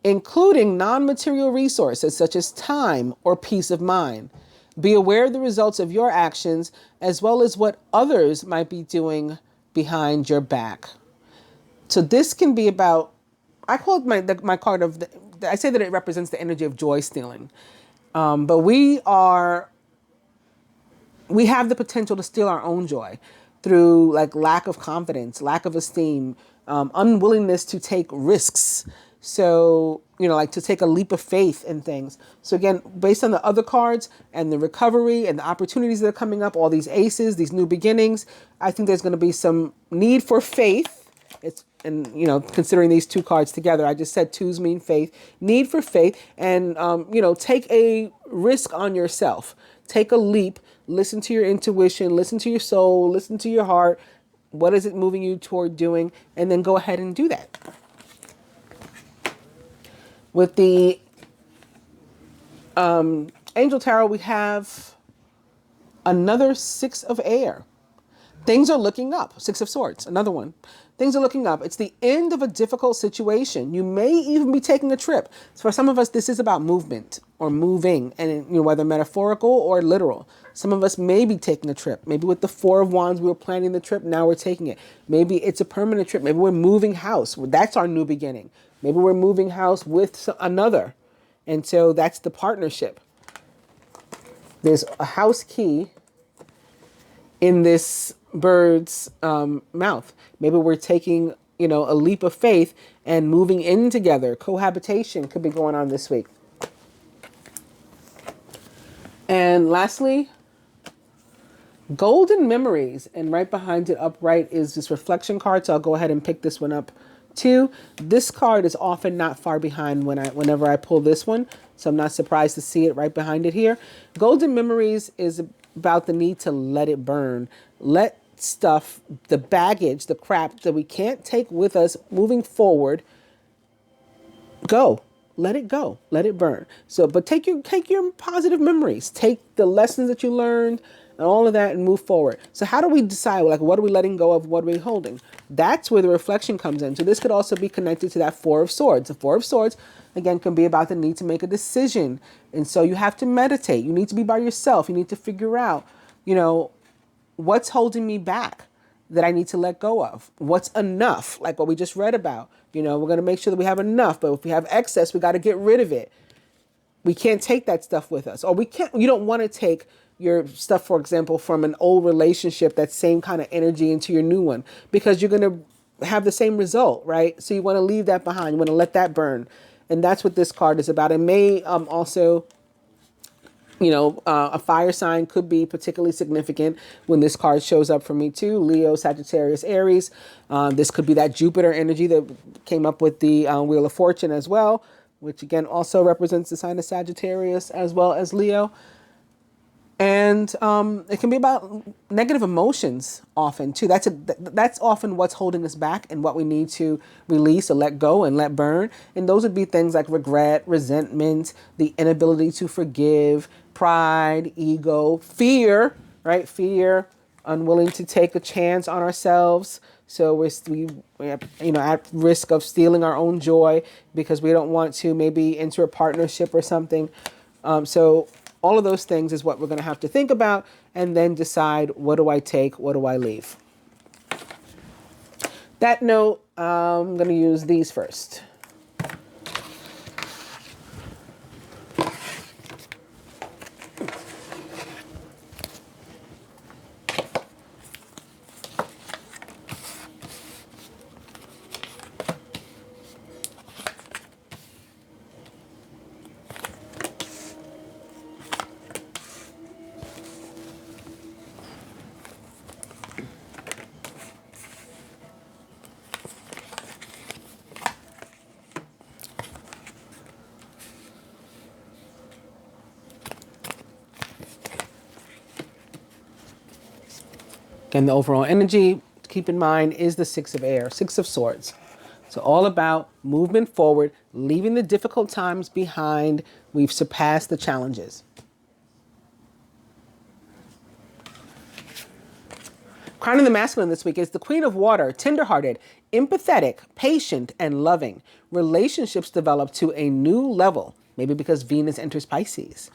including non-material resources such as time or peace of mind. Be aware of the results of your actions, as well as what others might be doing behind your back. So this can be about, I call it my card of, I say that it represents the energy of joy stealing. But we have the potential to steal our own joy through like lack of confidence, lack of esteem, unwillingness to take risks. So, like to take a leap of faith in things. So again, based on the other cards and the recovery and the opportunities that are coming up, all these aces, these new beginnings, I think there's going to be some need for faith. Considering these two cards together, I just said twos mean faith, need for faith, and, take a risk on yourself. Take a leap, listen to your intuition, listen to your soul, listen to your heart. What is it moving you toward doing? And then go ahead and do that. With the Angel Tarot, we have another Six of Air. Things are looking up. Six of Swords, another one. Things are looking up. It's the end of a difficult situation. You may even be taking a trip. So for some of us, this is about movement or moving, and whether metaphorical or literal. Some of us may be taking a trip. Maybe with the Four of Wands, we were planning the trip. Now we're taking it. Maybe it's a permanent trip. Maybe we're moving house. That's our new beginning. Maybe we're moving house with another. And so that's the partnership. There's a house key in this bird's mouth. Maybe we're taking, a leap of faith and moving in together. Cohabitation could be going on this week. And lastly, golden memories. And right behind it, upright, is this reflection card. So I'll go ahead and pick this one up too. This card is often not far behind whenever I pull this one. So I'm not surprised to see it right behind it here. Golden memories is about the need to let it burn. Let stuff, the baggage, the crap that we can't take with us moving forward, go. Let it go. Let it burn. So, but take your positive memories. Take the lessons that you learned and all of that and move forward. So how do we decide, like, what are we letting go of? What are we holding? That's where the reflection comes in. So this could also be connected to that Four of Swords. The Four of Swords, again, can be about the need to make a decision. And so you have to meditate. You need to be by yourself. You need to figure out, what's holding me back that I need to let go of? What's enough? Like what we just read about. We're going to make sure that we have enough, but if we have excess, we got to get rid of it. We can't take that stuff with us. Or you don't want to take your stuff, for example, from an old relationship, that same kind of energy into your new one, because you're going to have the same result, right? So you want to leave that behind. You want to let that burn. And that's what this card is about. It may also, a fire sign could be particularly significant when this card shows up for me too. Leo, Sagittarius, Aries. This could be that Jupiter energy that came up with the Wheel of Fortune as well, which again also represents the sign of Sagittarius as well as Leo. And it can be about negative emotions often too. That's often what's holding us back and what we need to release or let go and let burn. And those would be things like regret, resentment, the inability to forgive, pride, ego, fear, right? Fear, unwilling to take a chance on ourselves. So we're at risk of stealing our own joy because we don't want to maybe enter a partnership or something. So all of those things is what we're going to have to think about and then decide, what do I take? What do I leave? That note, I'm going to use these first. Again, the overall energy, keep in mind, is the Six of Air, Six of Swords. So all about movement forward, leaving the difficult times behind. We've surpassed the challenges. Crowning the masculine this week is the Queen of Water, tenderhearted, empathetic, patient, and loving. Relationships develop to a new level, maybe because Venus enters Pisces.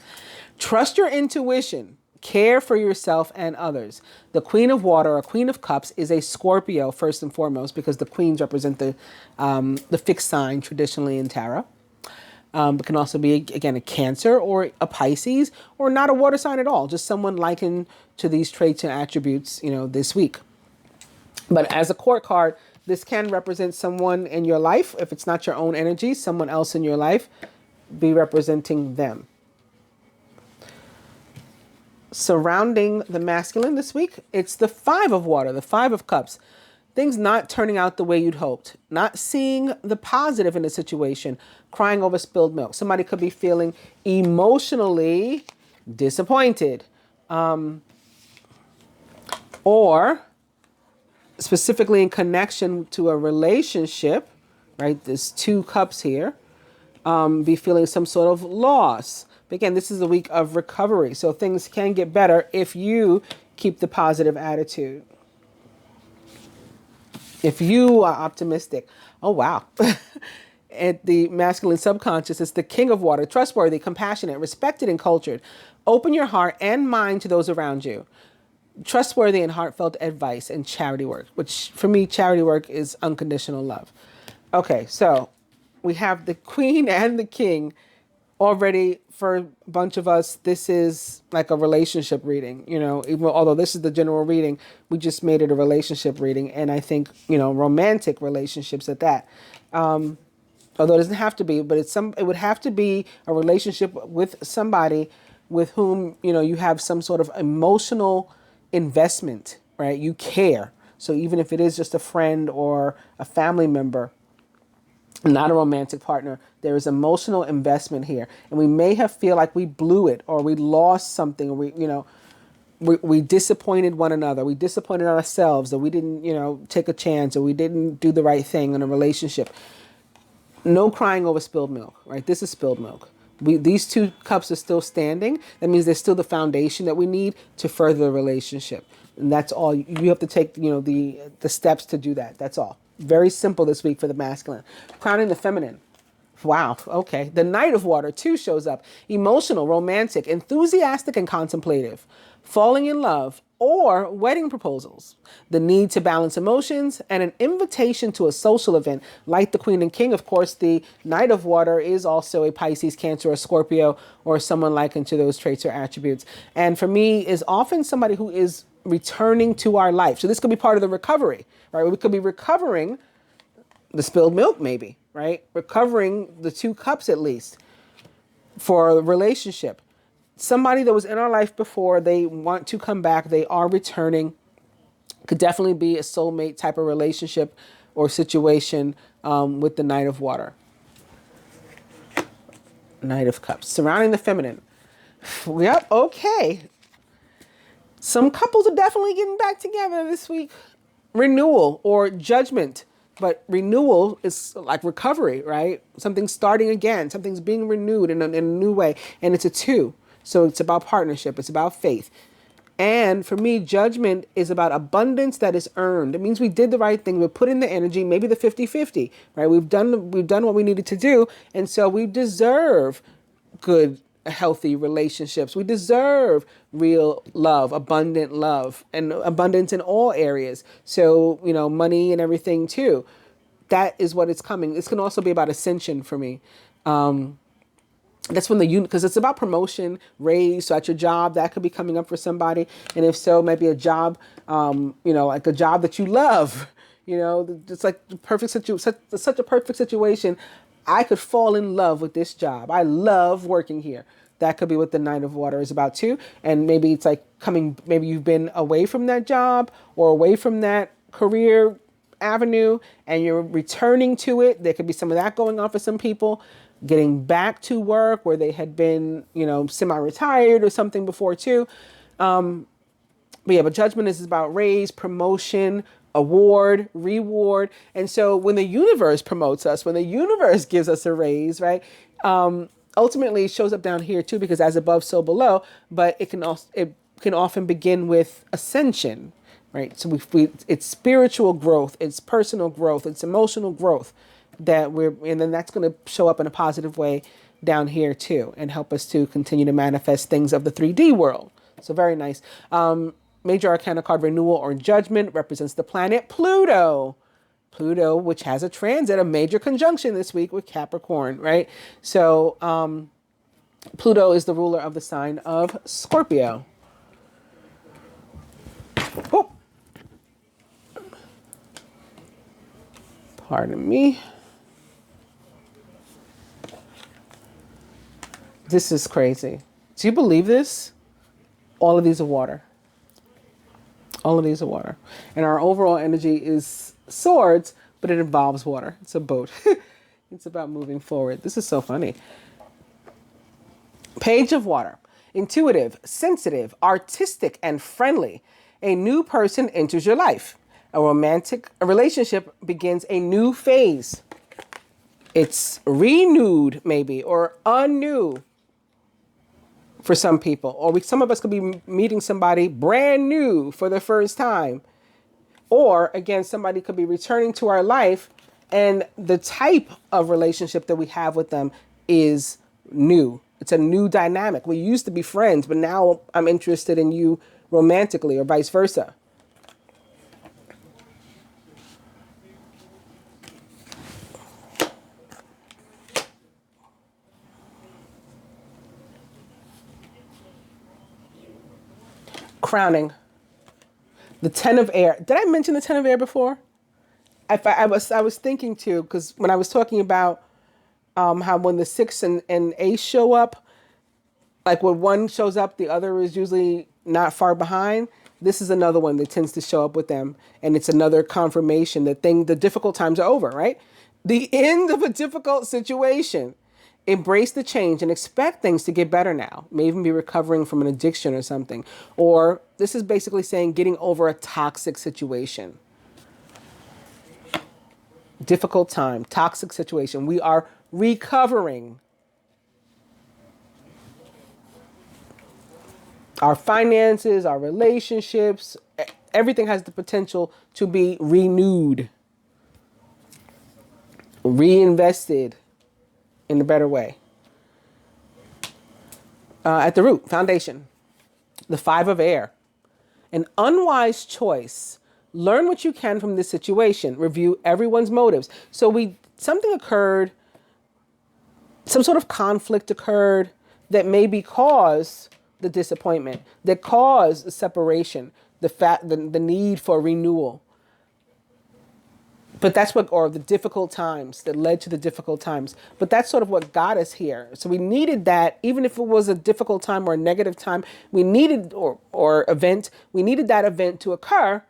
Trust your intuition. Care for yourself and others. The Queen of Water, or Queen of Cups, is a Scorpio first and foremost, because the queens represent the fixed sign traditionally in tarot. It can also be, again, a Cancer or a Pisces, or not a water sign at all, just someone likened to these traits and attributes, this week. But as a court card, this can represent someone in your life. If it's not your own energy, someone else in your life, be representing them. Surrounding the masculine this week, it's the Five of Water, the Five of Cups. Things not turning out the way you'd hoped, not seeing the positive in a situation, crying over spilled milk. Somebody could be feeling emotionally disappointed, or specifically in connection to a relationship, right? There's two cups here. Be feeling some sort of loss. But again, this is a week of recovery, so things can get better if you keep the positive attitude. If you are optimistic. Oh, wow. At the masculine subconscious, it's the King of Water, trustworthy, compassionate, respected, and cultured. Open your heart and mind to those around you. Trustworthy and heartfelt advice and charity work, which for me, charity work is unconditional love. Okay, so we have the Queen and the King. Already, for a bunch of us, this is like a relationship reading, even although this is the general reading, we just made it a relationship reading. And I think, romantic relationships at that. Although it doesn't have to be, but it would have to be a relationship with somebody with whom, you have some sort of emotional investment, right? You care. So even if it is just a friend or a family member, not a romantic partner, there is emotional investment here. And we may have feel like we blew it, or we lost something, or we disappointed one another. We disappointed ourselves, that we didn't, take a chance, or we didn't do the right thing in a relationship. No crying over spilled milk, right? This is spilled milk. These two cups are still standing. That means there's still the foundation that we need to further the relationship. And that's all. You have to take, the steps to do that. That's all. Very simple this week for the masculine. Crowning the feminine. Wow. Okay. The Knight of Water too shows up. Emotional, romantic, enthusiastic, and contemplative. Falling in love or wedding proposals. The need to balance emotions and an invitation to a social event like the Queen and King. Of course, the Knight of Water is also a Pisces, Cancer, or Scorpio, or someone likened to those traits or attributes. And for me, is often somebody who is returning to our life. So this could be part of the recovery, right? We could be recovering the spilled milk, maybe, right? Recovering the 2 cups at least for a relationship. Somebody that was in our life before, they want to come back. They are returning. Could definitely be a soulmate type of relationship or situation with the Knight of Water. Knight of Cups. Surrounding the feminine. Yep, okay. Some couples are definitely getting back together this week. Renewal or judgment. But renewal is like recovery, right? Something's starting again. Something's being renewed in a new way. And it's a 2. So it's about partnership. It's about faith. And for me, judgment is about abundance that is earned. It means we did the right thing. We put in the energy, maybe the 50-50, right? We've done what we needed to do. And so we deserve good, healthy relationships. We deserve real love, abundant love, and abundance in all areas. So, money and everything too. That is what it's coming. This can also be about ascension for me. That's when because it's about promotion, raise. So at your job, that could be coming up for somebody. And if so, maybe a job, like a job that you love, it's like the perfect such a perfect situation. I could fall in love with this job. I love working here. That could be what the Knight of Water is about too. And maybe it's like maybe you've been away from that job or away from that career avenue and you're returning to it. There could be some of that going on for some people. Getting back to work where they had been, semi-retired or something before too. But judgment is about raise, promotion, award, reward. And so when the universe promotes us, when the universe gives us a raise, right? Ultimately it shows up down here too, because as above, so below, but it can often begin with ascension, right? So it's spiritual growth, it's personal growth, it's emotional growth. And then that's going to show up in a positive way down here too, and help us to continue to manifest things of the 3D world. So very nice. Major Arcana card Renewal or Judgment represents the planet Pluto. Pluto, which has a transit, a major conjunction this week with Capricorn, right? So Pluto is the ruler of the sign of Scorpio. Oh. Pardon me. This is crazy. Do you believe this? All of these are water. All of these are water. And our overall energy is swords, but it involves water. It's a boat. It's about moving forward. This is so funny. Page of Water. Intuitive, sensitive, artistic, and friendly. A new person enters your life. A relationship begins a new phase. It's renewed maybe, or anew for some people. Or some of us could be meeting somebody brand new for the first time. Or again, somebody could be returning to our life and the type of relationship that we have with them is new. It's a new dynamic. We used to be friends, but now I'm interested in you romantically or vice versa. Crowning. The Ten of Air. Did I mention the Ten of Air before? I was thinking too, because when I was talking about how when the 6 and Ace show up, Like when one shows up, the other is usually not far behind. This is another one that tends to show up with them. And it's another confirmation that the difficult times are over, right? The end of a difficult situation. Embrace the change and expect things to get better now. May even be recovering from an addiction or something. Or this is basically saying getting over a toxic situation. Difficult time, toxic situation. We are recovering. Our finances, our relationships, everything has the potential to be renewed, reinvested in a better way. At the root, foundation, the 5 of air. An unwise choice. Learn what you can from this situation. Review everyone's motives. So something occurred, some sort of conflict occurred that maybe caused the disappointment, that caused the separation, the need for renewal. But that's or the difficult times that led to the difficult times. But that's sort of what got us here. So we needed that, even if it was a difficult time or a negative time, we needed, or event, we needed that event to occur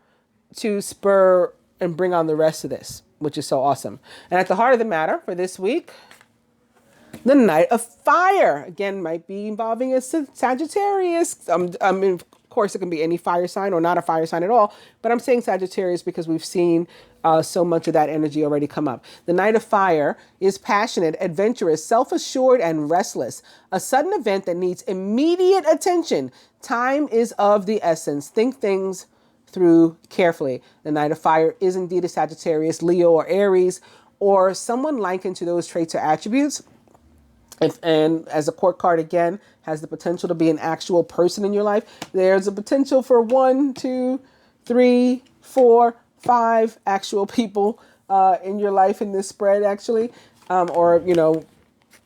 to spur and bring on the rest of this, which is so awesome. And at the heart of the matter for this week, the Knight of Fire, again, might be involving a Sagittarius. I mean, of course, it can be any fire sign or not a fire sign at all. But I'm saying Sagittarius because we've seen so much of that energy already come up. The Knight of Fire is passionate, adventurous, self-assured, and restless. A sudden event that needs immediate attention. Time is of the essence. Think things through carefully. The Knight of Fire is indeed a Sagittarius, Leo, or Aries, or someone likened to those traits or attributes. And as a court card, again, has the potential to be an actual person in your life. There's a potential for 1, 2, 3, 4, 5 actual people in your life in this spread, actually. Or,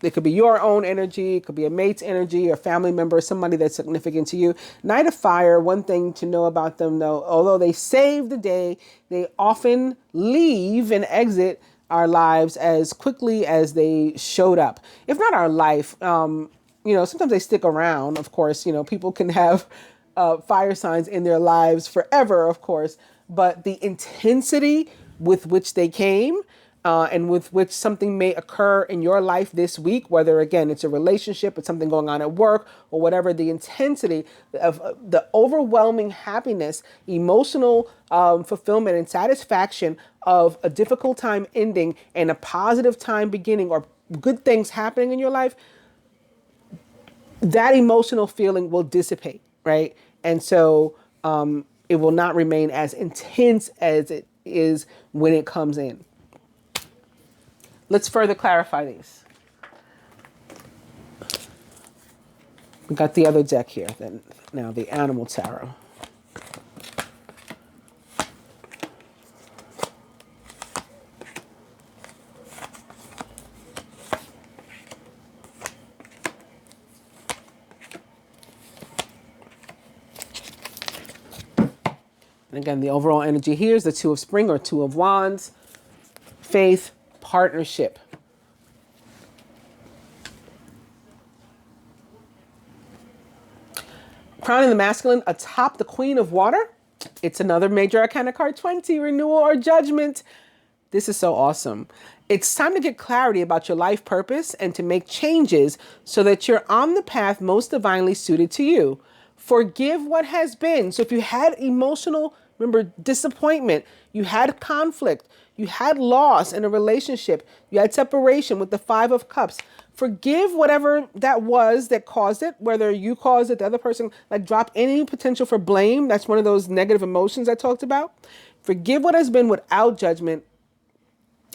it could be your own energy. It could be a mate's energy, or family member, somebody that's significant to you. Knight of Fire, one thing to know about them, though, although they save the day, they often leave and exit our lives as quickly as they showed up. If not our life, sometimes they stick around. Of course, people can have fire signs in their lives forever, of course, but the intensity with which they came and with which something may occur in your life this week, whether, again, it's a relationship, it's something going on at work, or whatever, the intensity of the overwhelming happiness, emotional fulfillment and satisfaction of a difficult time ending and a positive time beginning, or good things happening in your life, that emotional feeling will dissipate, right? And so it will not remain as intense as it is when it comes in. Let's further clarify these. We got the other deck here, then now the Animal Tarot. And again, the overall energy here is the Two of Spring or Two of Wands, faith, partnership. Crowning the masculine atop the Queen of Water. It's another major arcana card, 20, renewal or judgment. This is so awesome. It's time to get clarity about your life purpose and to make changes so that you're on the path most divinely suited to you. Forgive what has been. So if you had emotional, remember, disappointment, you had conflict, you had loss in a relationship, you had separation with the 5 of Cups. Forgive whatever that was that caused it, whether you caused it, the other person, like drop any potential for blame. That's one of those negative emotions I talked about. Forgive what has been without judgment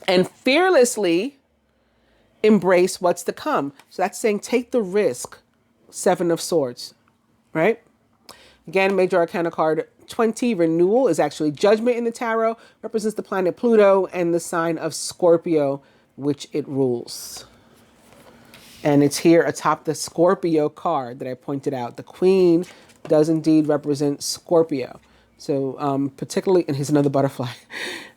and fearlessly embrace what's to come. So that's saying take the risk. 7 of Swords, right? Again, major arcana card 20, renewal, is actually judgment in the tarot, represents the planet Pluto and the sign of Scorpio, which it rules. And it's here atop the Scorpio card that I pointed out. The Queen does indeed represent Scorpio. So particularly, and here's another butterfly,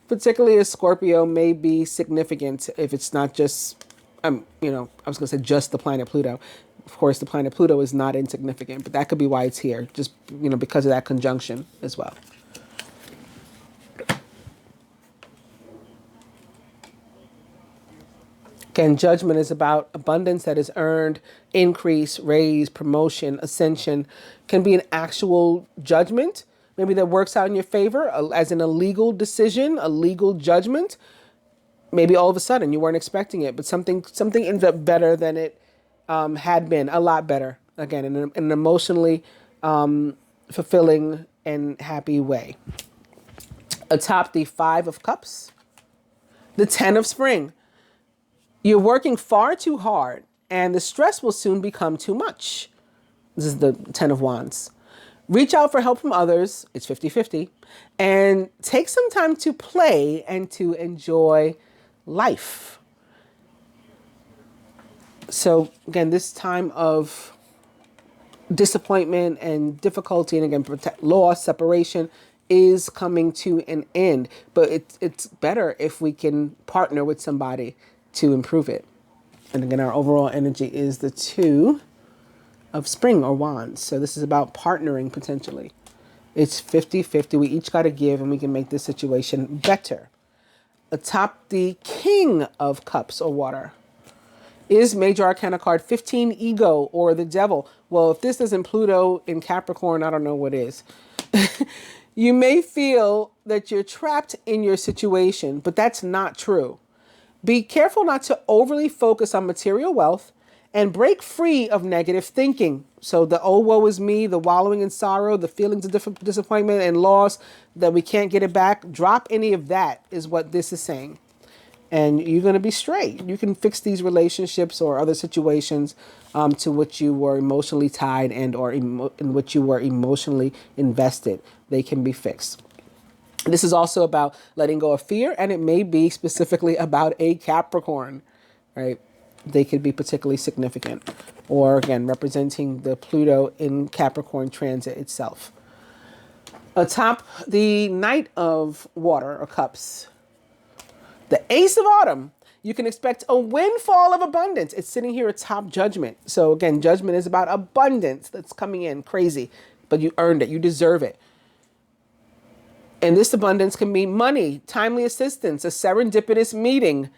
particularly a Scorpio may be significant if it's not just, I was going to say just the planet Pluto. Of course, the planet Pluto is not insignificant, but that could be why it's here, just, because of that conjunction as well. Again, judgment is about abundance that is earned, increase, raise, promotion, ascension. Can be an actual judgment, maybe that works out in your favor, as in a legal decision, a legal judgment. Maybe all of a sudden you weren't expecting it, but something ends up better than it had been, a lot better. Again, in an emotionally fulfilling and happy way. Atop the 5 of Cups, the 10 of Spring. You're working far too hard and the stress will soon become too much. This is the 10 of Wands. Reach out for help from others. It's 50-50. And take some time to play and to enjoy life. So again, this time of disappointment and difficulty, and again, loss, separation is coming to an end. But it's better if we can partner with somebody to improve it. And again, our overall energy is the 2 of Spring or Wands. So this is about partnering potentially. It's 50-50. We each got to give and we can make this situation better. Atop the King of Cups or Water is Major Arcana card 15, Ego or the Devil. Well, if this isn't Pluto in Capricorn, I don't know what is. You may feel that you're trapped in your situation, but that's not true. Be careful not to overly focus on material wealth and break free of negative thinking. So the oh, woe is me, the wallowing in sorrow, the feelings of disappointment and loss that we can't get it back. Drop any of that is what this is saying. And you're going to be straight. You can fix these relationships or other situations to which you were emotionally tied and or in which you were emotionally invested. They can be fixed. This is also about letting go of fear, and it may be specifically about a Capricorn, right? They could be particularly significant, or again, representing the Pluto in Capricorn transit itself. Atop the Knight of Water or Cups, the Ace of Autumn. You can expect a windfall of abundance. It's sitting here atop Judgment. So again, Judgment is about abundance that's coming in crazy, but you earned it. You deserve it. And this abundance can be money, timely assistance, a serendipitous meeting,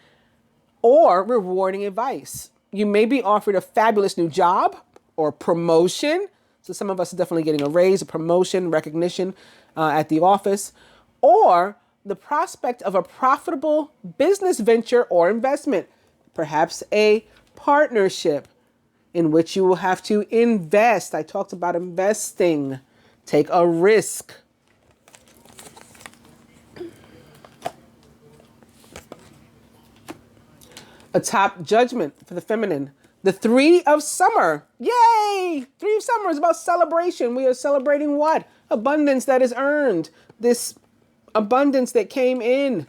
or rewarding advice. You may be offered a fabulous new job or promotion. So some of us are definitely getting a raise, a promotion, recognition at the office, or the prospect of a profitable business venture or investment, perhaps a partnership in which you will have to invest. I talked about investing. Take a risk. Atop Judgment for the feminine, the 3 of Summer. Yay! 3 of Summer is about celebration. We are celebrating what? Abundance that is earned. This abundance that came in.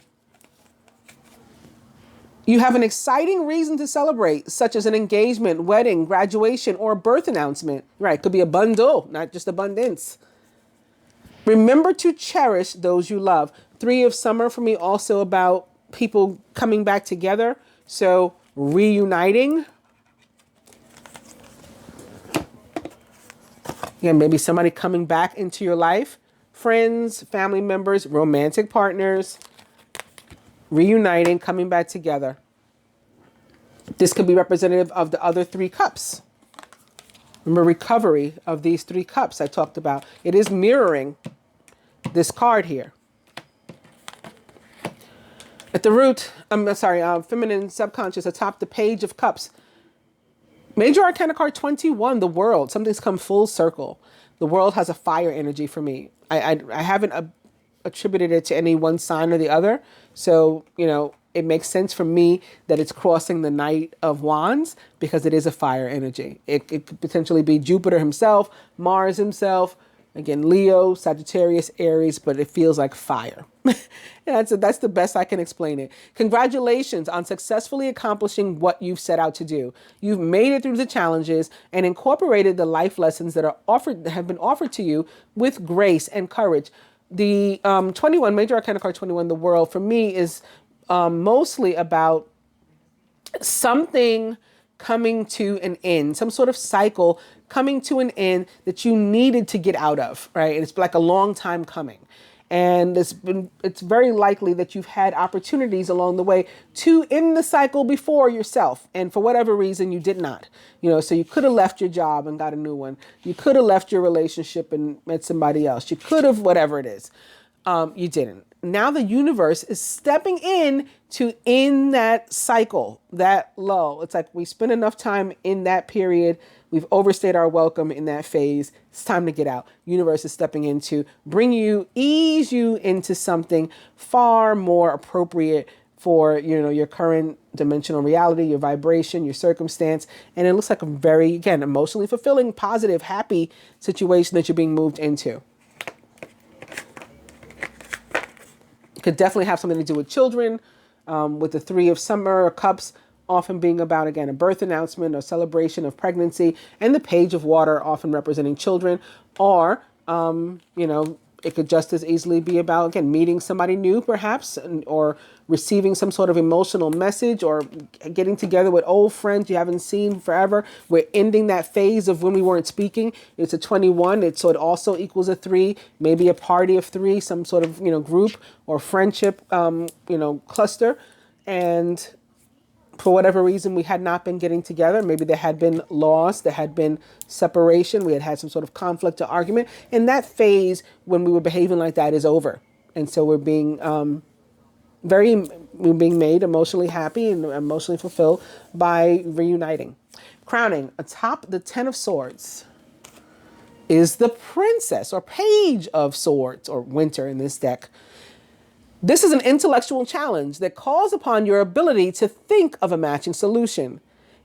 You have an exciting reason to celebrate, such as an engagement, wedding, graduation, or a birth announcement. Right, could be a bundle, not just abundance. Remember to cherish those you love. 3 of Summer for me also about people coming back together. So reuniting. Yeah, maybe somebody coming back into your life. Friends, family members, romantic partners. Reuniting, coming back together. This could be representative of the other 3 cups. Remember, recovery of these 3 cups I talked about. It is mirroring this card here. At the root, feminine subconscious atop the Page of Cups. Major Arcana card 21, the World. Something's come full circle. The World has a fire energy for me. I haven't attributed it to any one sign or the other. So, it makes sense for me that it's crossing the Knight of Wands because it is a fire energy. It could potentially be Jupiter himself, Mars himself, again, Leo, Sagittarius, Aries, but it feels like fire. That's the best I can explain it. Congratulations on successfully accomplishing what you've set out to do. You've made it through the challenges and incorporated the life lessons that have been offered to you with grace and courage. The 21, Major Arcana card 21, the World, for me is mostly about something coming to an end, some sort of cycle coming to an end that you needed to get out of, right? It's like a long time coming. And it's very likely that you've had opportunities along the way to end the cycle before yourself. And for whatever reason, you did not, so you could have left your job and got a new one. You could have left your relationship and met somebody else. You could have, whatever it is. You didn't. Now the universe is stepping in to end that cycle, that lull. It's like we spent enough time in that period. We've overstayed our welcome in that phase. It's time to get out. Universe is stepping in to ease you into something far more appropriate for, your current dimensional reality, your vibration, your circumstance. And it looks like a very, again, emotionally fulfilling, positive, happy situation that you're being moved into. Could definitely have something to do with children, with the Three of Summer Cups often being about, again, a birth announcement or celebration of pregnancy, and the Page of Water often representing children, or, it could just as easily be about, again, meeting somebody new, perhaps, or receiving some sort of emotional message, or getting together with old friends you haven't seen forever. We're ending that phase of when we weren't speaking. It's a 21. So it also equals a 3, maybe a party of 3, some sort of, group or friendship, cluster. And for whatever reason, we had not been getting together. Maybe there had been loss, there had been separation, we had had some sort of conflict or argument. And that phase, when we were behaving like that, is over. And so we're being we're being made emotionally happy and emotionally fulfilled by reuniting. Crowning atop the 10 of Swords is the Princess or Page of Swords, or Winter in this deck. This is an intellectual challenge that calls upon your ability to think of a matching solution.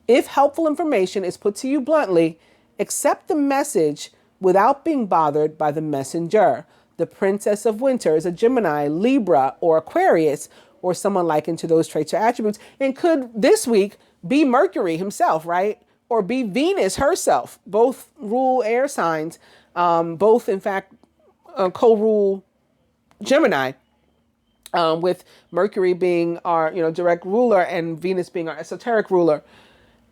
If helpful information is put to you bluntly, accept the message without being bothered by the messenger. The Princess of Winter is a Gemini, Libra, or Aquarius, or someone likened to those traits or attributes, and could this week be Mercury himself, right? Or be Venus herself. Both rule air signs, both in fact co-rule Gemini. With Mercury being our, direct ruler and Venus being our esoteric ruler.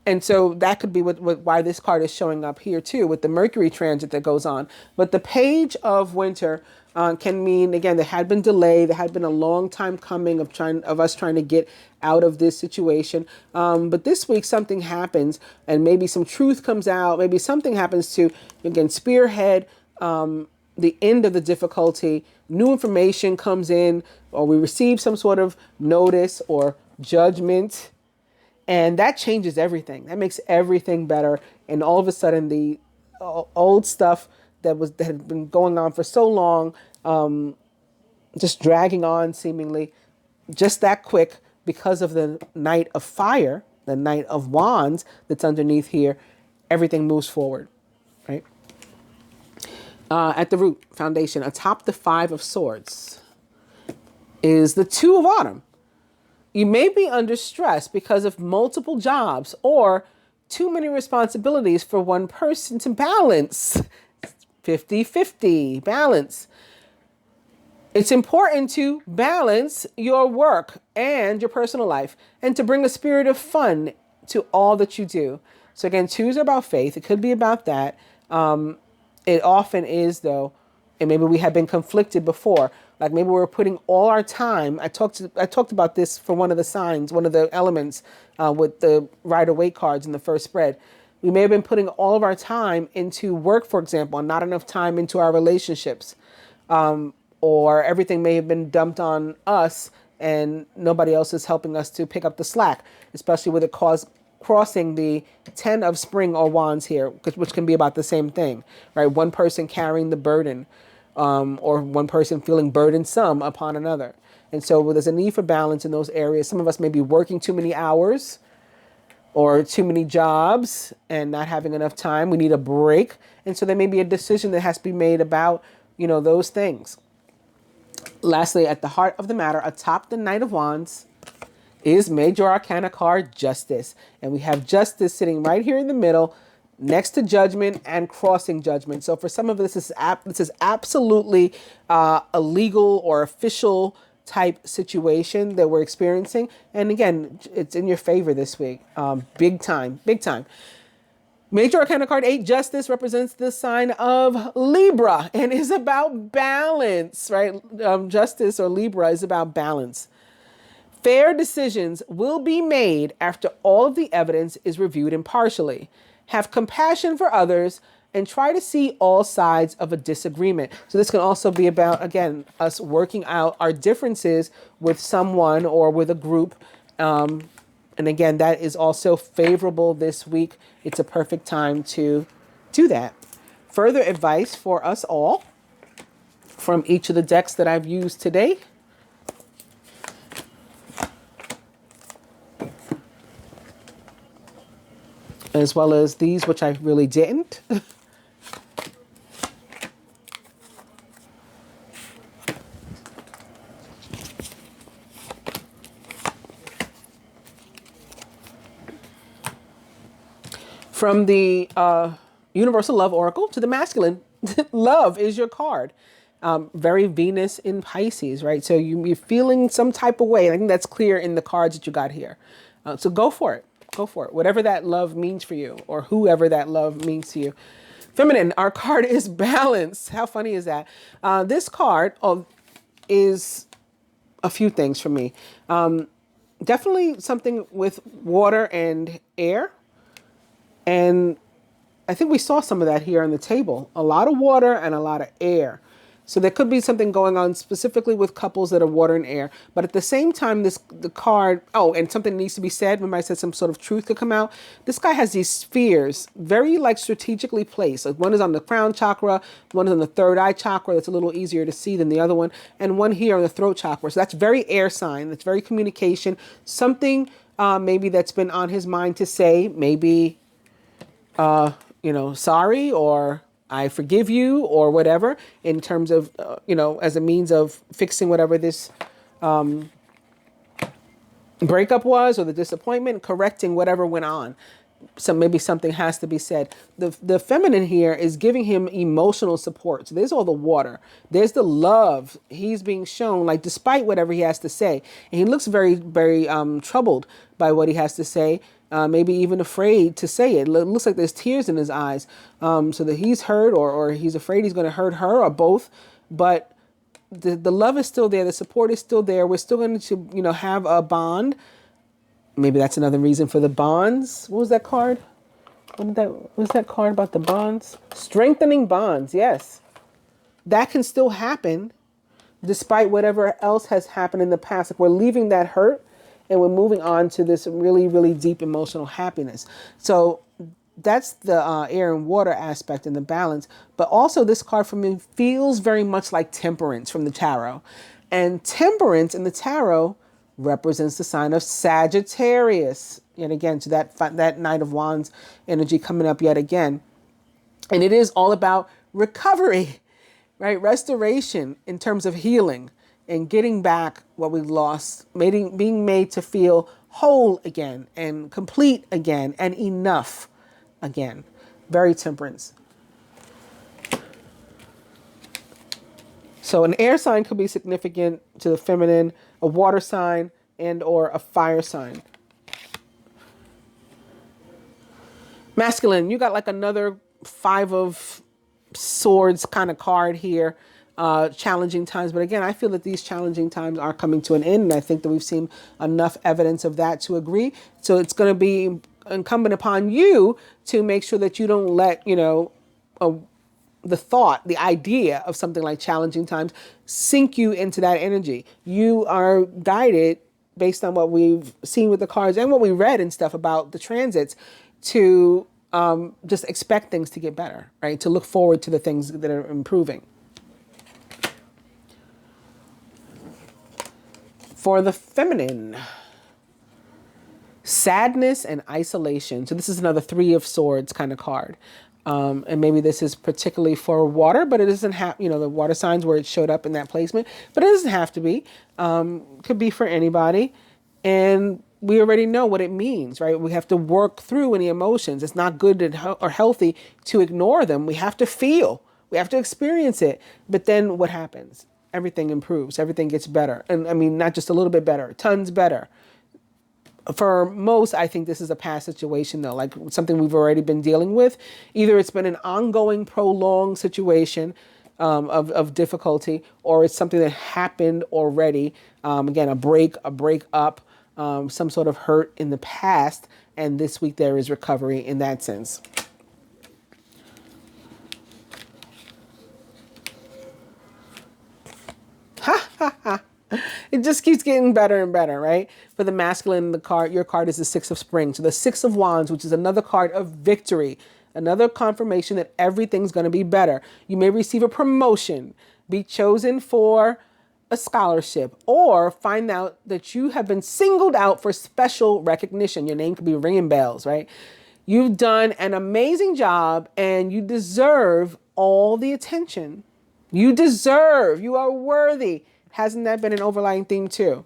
And so that could be why this card is showing up here too, with the Mercury transit that goes on. But the Page of Winter can mean, again, there had been delay. There had been a long time coming of us trying to get out of this situation. But this week something happens, and maybe some truth comes out. Maybe something happens to, again, spearhead the end of the difficulty. New information comes in, or we receive some sort of notice or judgment, and that changes everything. That makes everything better. And all of a sudden, the old stuff that had been going on for so long, just dragging on seemingly, just that quick, because of the Knight of Fire, the Knight of Wands that's underneath here, everything moves forward, right? At the root foundation, atop the 5 of Swords, is the 2 of Autumn. You may be under stress because of multiple jobs or too many responsibilities for one person to balance. 50-50 balance. It's important to balance your work and your personal life, and to bring a spirit of fun to all that you do. So again, 2s are about faith. It could be about that. It often is, though, and maybe we have been conflicted before. Like maybe we're putting all our time. I talked about this for one of the signs, one of the elements with the Rider-Waite cards in the first spread. We may have been putting all of our time into work, for example, and not enough time into our relationships. Or everything may have been dumped on us and nobody else is helping us to pick up the slack, especially with it crossing the 10 of Spring or Wands here, which can be about the same thing, right? One person carrying the burden, or one person feeling burdensome upon another. And so there's a need for balance in those areas. Some of us may be working too many hours or too many jobs and not having enough time. We need a break. And so there may be a decision that has to be made about, those things. Lastly, at the heart of the matter, atop the Knight of Wands, is Major Arcana card Justice. And we have Justice sitting right here in the middle, next to Judgment and crossing Judgment. So for some of this is absolutely a legal or official type situation that we're experiencing. And again, it's in your favor this week. Big time, big time. Major Arcana card 8, Justice, represents the sign of Libra and is about balance, right? Justice or Libra is about balance. Fair decisions will be made after all of the evidence is reviewed impartially. Have compassion for others and try to see all sides of a disagreement. So this can also be about, again, us working out our differences with someone or with a group. And again, that is also favorable this week. It's a perfect time to do that. Further advice for us all from each of the decks that I've used today. As well as these, which I really didn't. From the Universal Love Oracle to the masculine, love is your card. Very Venus in Pisces, right? So you're feeling some type of way. I think that's clear in the cards that you got here. So go for it. Go for it. Whatever that love means for you, or whoever that love means to you. Feminine, our card is balance. How funny is that? This card is a few things for me. Definitely something with water and air. And I think we saw some of that here on the table. A lot of water and a lot of air. So there could be something going on specifically with couples that are water and air. But at the same time, the card, and something needs to be said. Remember I said some sort of truth could come out. This guy has these spheres, very like strategically placed. Like one is on the crown chakra, one is on the third eye chakra. That's a little easier to see than the other one. And one here on the throat chakra. So that's very air sign. That's very communication. Something maybe that's been on his mind to say, maybe... sorry, or I forgive you, or whatever, in terms of, as a means of fixing whatever this breakup was, or the disappointment, correcting whatever went on. So maybe something has to be said. The feminine here is giving him emotional support. So there's all the water. There's the love he's being shown, like despite whatever he has to say. And he looks very, very troubled by what he has to say. Maybe even afraid to say it. It looks like there's tears in his eyes. So that he's hurt or he's afraid he's going to hurt her, or both. But the love is still there. The support is still there. We're still going to, have a bond. Maybe that's another reason for the bonds. What was that card? What was that card about the bonds? Strengthening bonds. Yes. That can still happen despite whatever else has happened in the past. Like we're leaving that hurt and we're moving on to this really, really deep emotional happiness. So that's the air and water aspect and the balance. But also this card for me feels very much like temperance from the tarot. And temperance in the tarot represents the sign of Sagittarius. Yet again, to that Knight of Wands energy coming up yet again. And it is all about recovery, right? Restoration in terms of healing and getting back what we lost, being made to feel whole again and complete again and enough again. Very temperance. So an air sign could be significant to the feminine, a water sign, and or a fire sign. Masculine, you got like another 5 of Swords kind of card here. Challenging times. But again, I feel that these challenging times are coming to an end. And I think that we've seen enough evidence of that to agree. So it's going to be incumbent upon you to make sure that you don't let, the thought, the idea of something like challenging times sink you into that energy. You are guided based on what we've seen with the cards and what we read and stuff about the transits to just expect things to get better, right? To look forward to the things that are improving. For the feminine, sadness and isolation. So this is another 3 of Swords kind of card. And maybe this is particularly for water, but it doesn't have, the water signs where it showed up in that placement, but it doesn't have to be. Could be for anybody. And we already know what it means, right? We have to work through any emotions. It's not good or healthy to ignore them. We have to feel, we have to experience it. But then what happens? everything improves, everything gets better. And I mean, not just a little bit better, tons better. For most, I think this is a past situation though, like something we've already been dealing with. Either it's been an ongoing, prolonged situation of difficulty, or it's something that happened already. Again, a breakup, some sort of hurt in the past. And this week there is recovery in that sense. It just keeps getting better and better, right? For the masculine, your card is the Six of Spring. So the Six of Wands, which is another card of victory, another confirmation that everything's going to be better. You may receive a promotion, be chosen for a scholarship, or find out that you have been singled out for special recognition. Your name could be ringing bells, right? You've done an amazing job and you deserve all the attention. You are worthy. Hasn't that been an overlying theme too?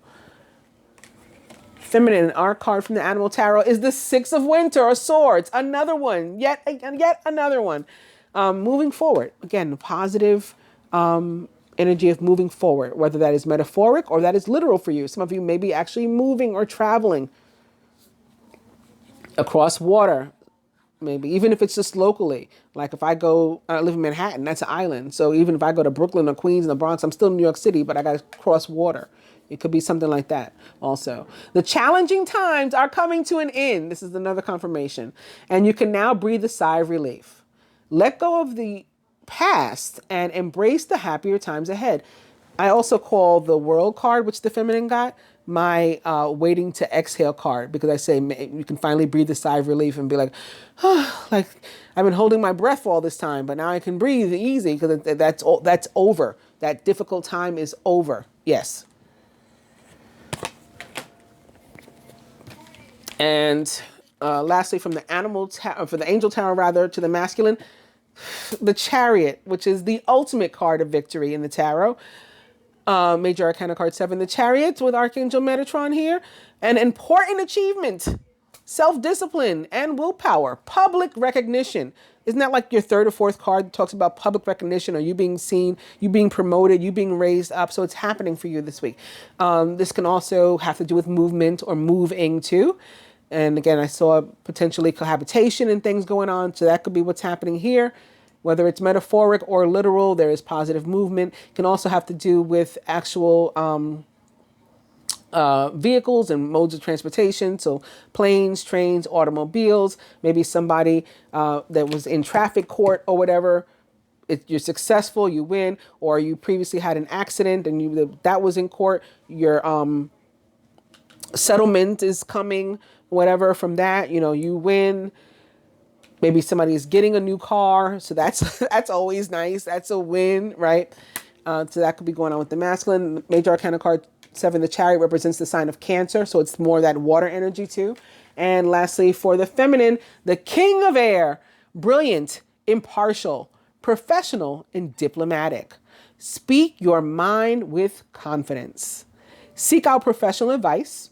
Feminine, our card from the Animal Tarot is the Six of Winter or Swords. Another one, yet another one. Moving forward. Again, positive energy of moving forward, whether that is metaphoric or that is literal for you. Some of you may be actually moving or traveling across water. Maybe even if it's just locally, like if I live in Manhattan, that's an island. So even if I go to Brooklyn or Queens and the Bronx, I'm still in New York City, but I got to cross water. It could be something like that also. The challenging times are coming to an end. This is another confirmation. And you can now breathe a sigh of relief. Let go of the past and embrace the happier times ahead. I also call the World card, which the feminine got, my waiting to exhale card, because I say you can finally breathe a sigh of relief and be like, oh, like I've been holding my breath all this time, but now I can breathe easy because that's over. That difficult time is over. Yes. And lastly, from the for the Angel Tarot rather, to the masculine, the Chariot, which is the ultimate card of victory in the tarot. Major Arcana card 7, the Chariot with Archangel Metatron here. An important achievement, self-discipline and willpower, public recognition. Isn't that like your third or fourth card that talks about public recognition, or you being seen, you being promoted, you being raised up? So it's happening for you this week. This can also have to do with movement or moving too. And again, I saw potentially cohabitation and things going on. So that could be what's happening here. Whether it's metaphoric or literal, there is positive movement. It can also have to do with actual vehicles and modes of transportation. So planes, trains, automobiles, maybe somebody that was in traffic court or whatever. You're successful, you win, or you previously had an accident and that was in court. Your settlement is coming, whatever, from that, you win. Maybe somebody is getting a new car. So that's always nice. That's a win, right? So that could be going on with the masculine. Major Arcana card 7, the Chariot, represents the sign of Cancer. So it's more that water energy too. And lastly, for the feminine, the King of Air, brilliant, impartial, professional, and diplomatic. Speak your mind with confidence. Seek out professional advice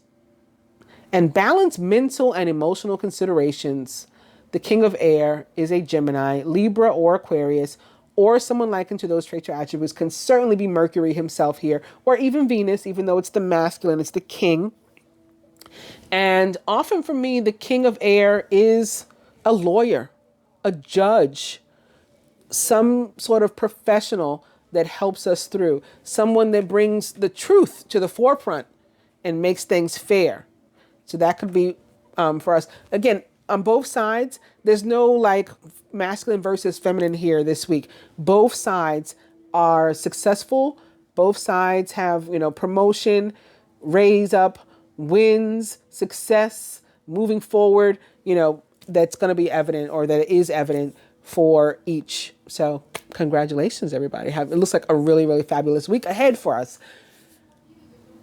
and balance mental and emotional considerations. The King of Air is a Gemini, Libra, or Aquarius, or someone likened to those traits or attributes. Can certainly be Mercury himself here, or even Venus, even though it's the masculine, it's the king. And often for me, the King of Air is a lawyer, a judge, some sort of professional that helps us through, someone that brings the truth to the forefront and makes things fair. So that could be for us. Again, on both sides, there's no like masculine versus feminine here this week. Both sides are successful. Both sides have, promotion, raise up, wins, success, moving forward, that's going to be evident, or that is evident for each. So congratulations, everybody. It looks like a really, really fabulous week ahead for us.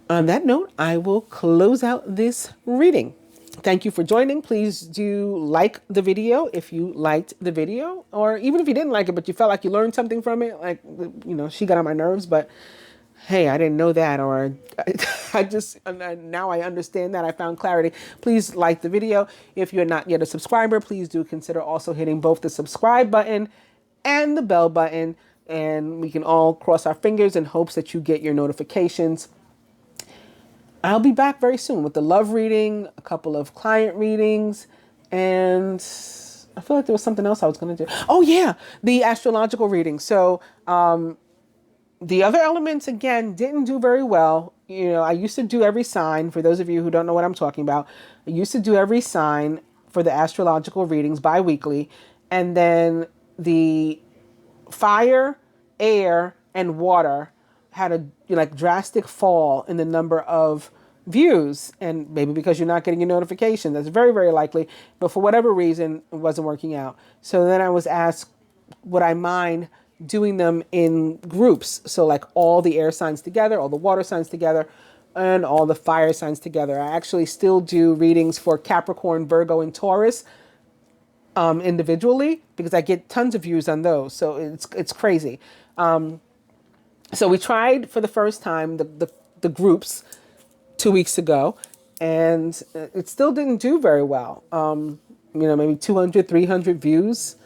On that note, I will close out this reading. Thank you for joining. Please do like the video if you liked the video, or even if you didn't like it, but you felt like you learned something from it. Like, she got on my nerves, but hey, I didn't know that, or now I understand that. I found clarity. Please like the video. If you're not yet a subscriber, please do consider also hitting both the subscribe button and the bell button and we can all cross our fingers in hopes that you get your notifications. I'll be back very soon with the love reading, a couple of client readings, and I feel like there was something else I was going to do. Oh yeah, the astrological reading. So the other elements, again, didn't do very well. You know, I used to do every sign. For those of you who don't know what I'm talking about, I used to do every sign for the astrological readings bi-weekly. And then the fire, air, and water had a drastic fall in the number of views. And maybe because you're not getting your notification. That's very, very likely. But for whatever reason, it wasn't working out. So then I was asked, would I mind doing them in groups? So like all the air signs together, all the water signs together, and all the fire signs together. I actually still do readings for Capricorn, Virgo, and Taurus individually, because I get tons of views on those. So it's crazy. So we tried for the first time the groups 2 weeks ago, and it still didn't do very well. Maybe 200, 300 views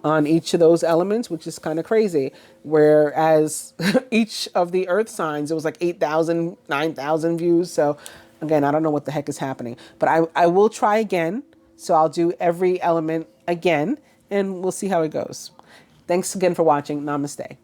on each of those elements, which is kind of crazy. Whereas each of the earth signs, it was like 8,000, 9,000 views. So again, I don't know what the heck is happening, but I will try again. So I'll do every element again, and we'll see how it goes. Thanks again for watching. Namaste.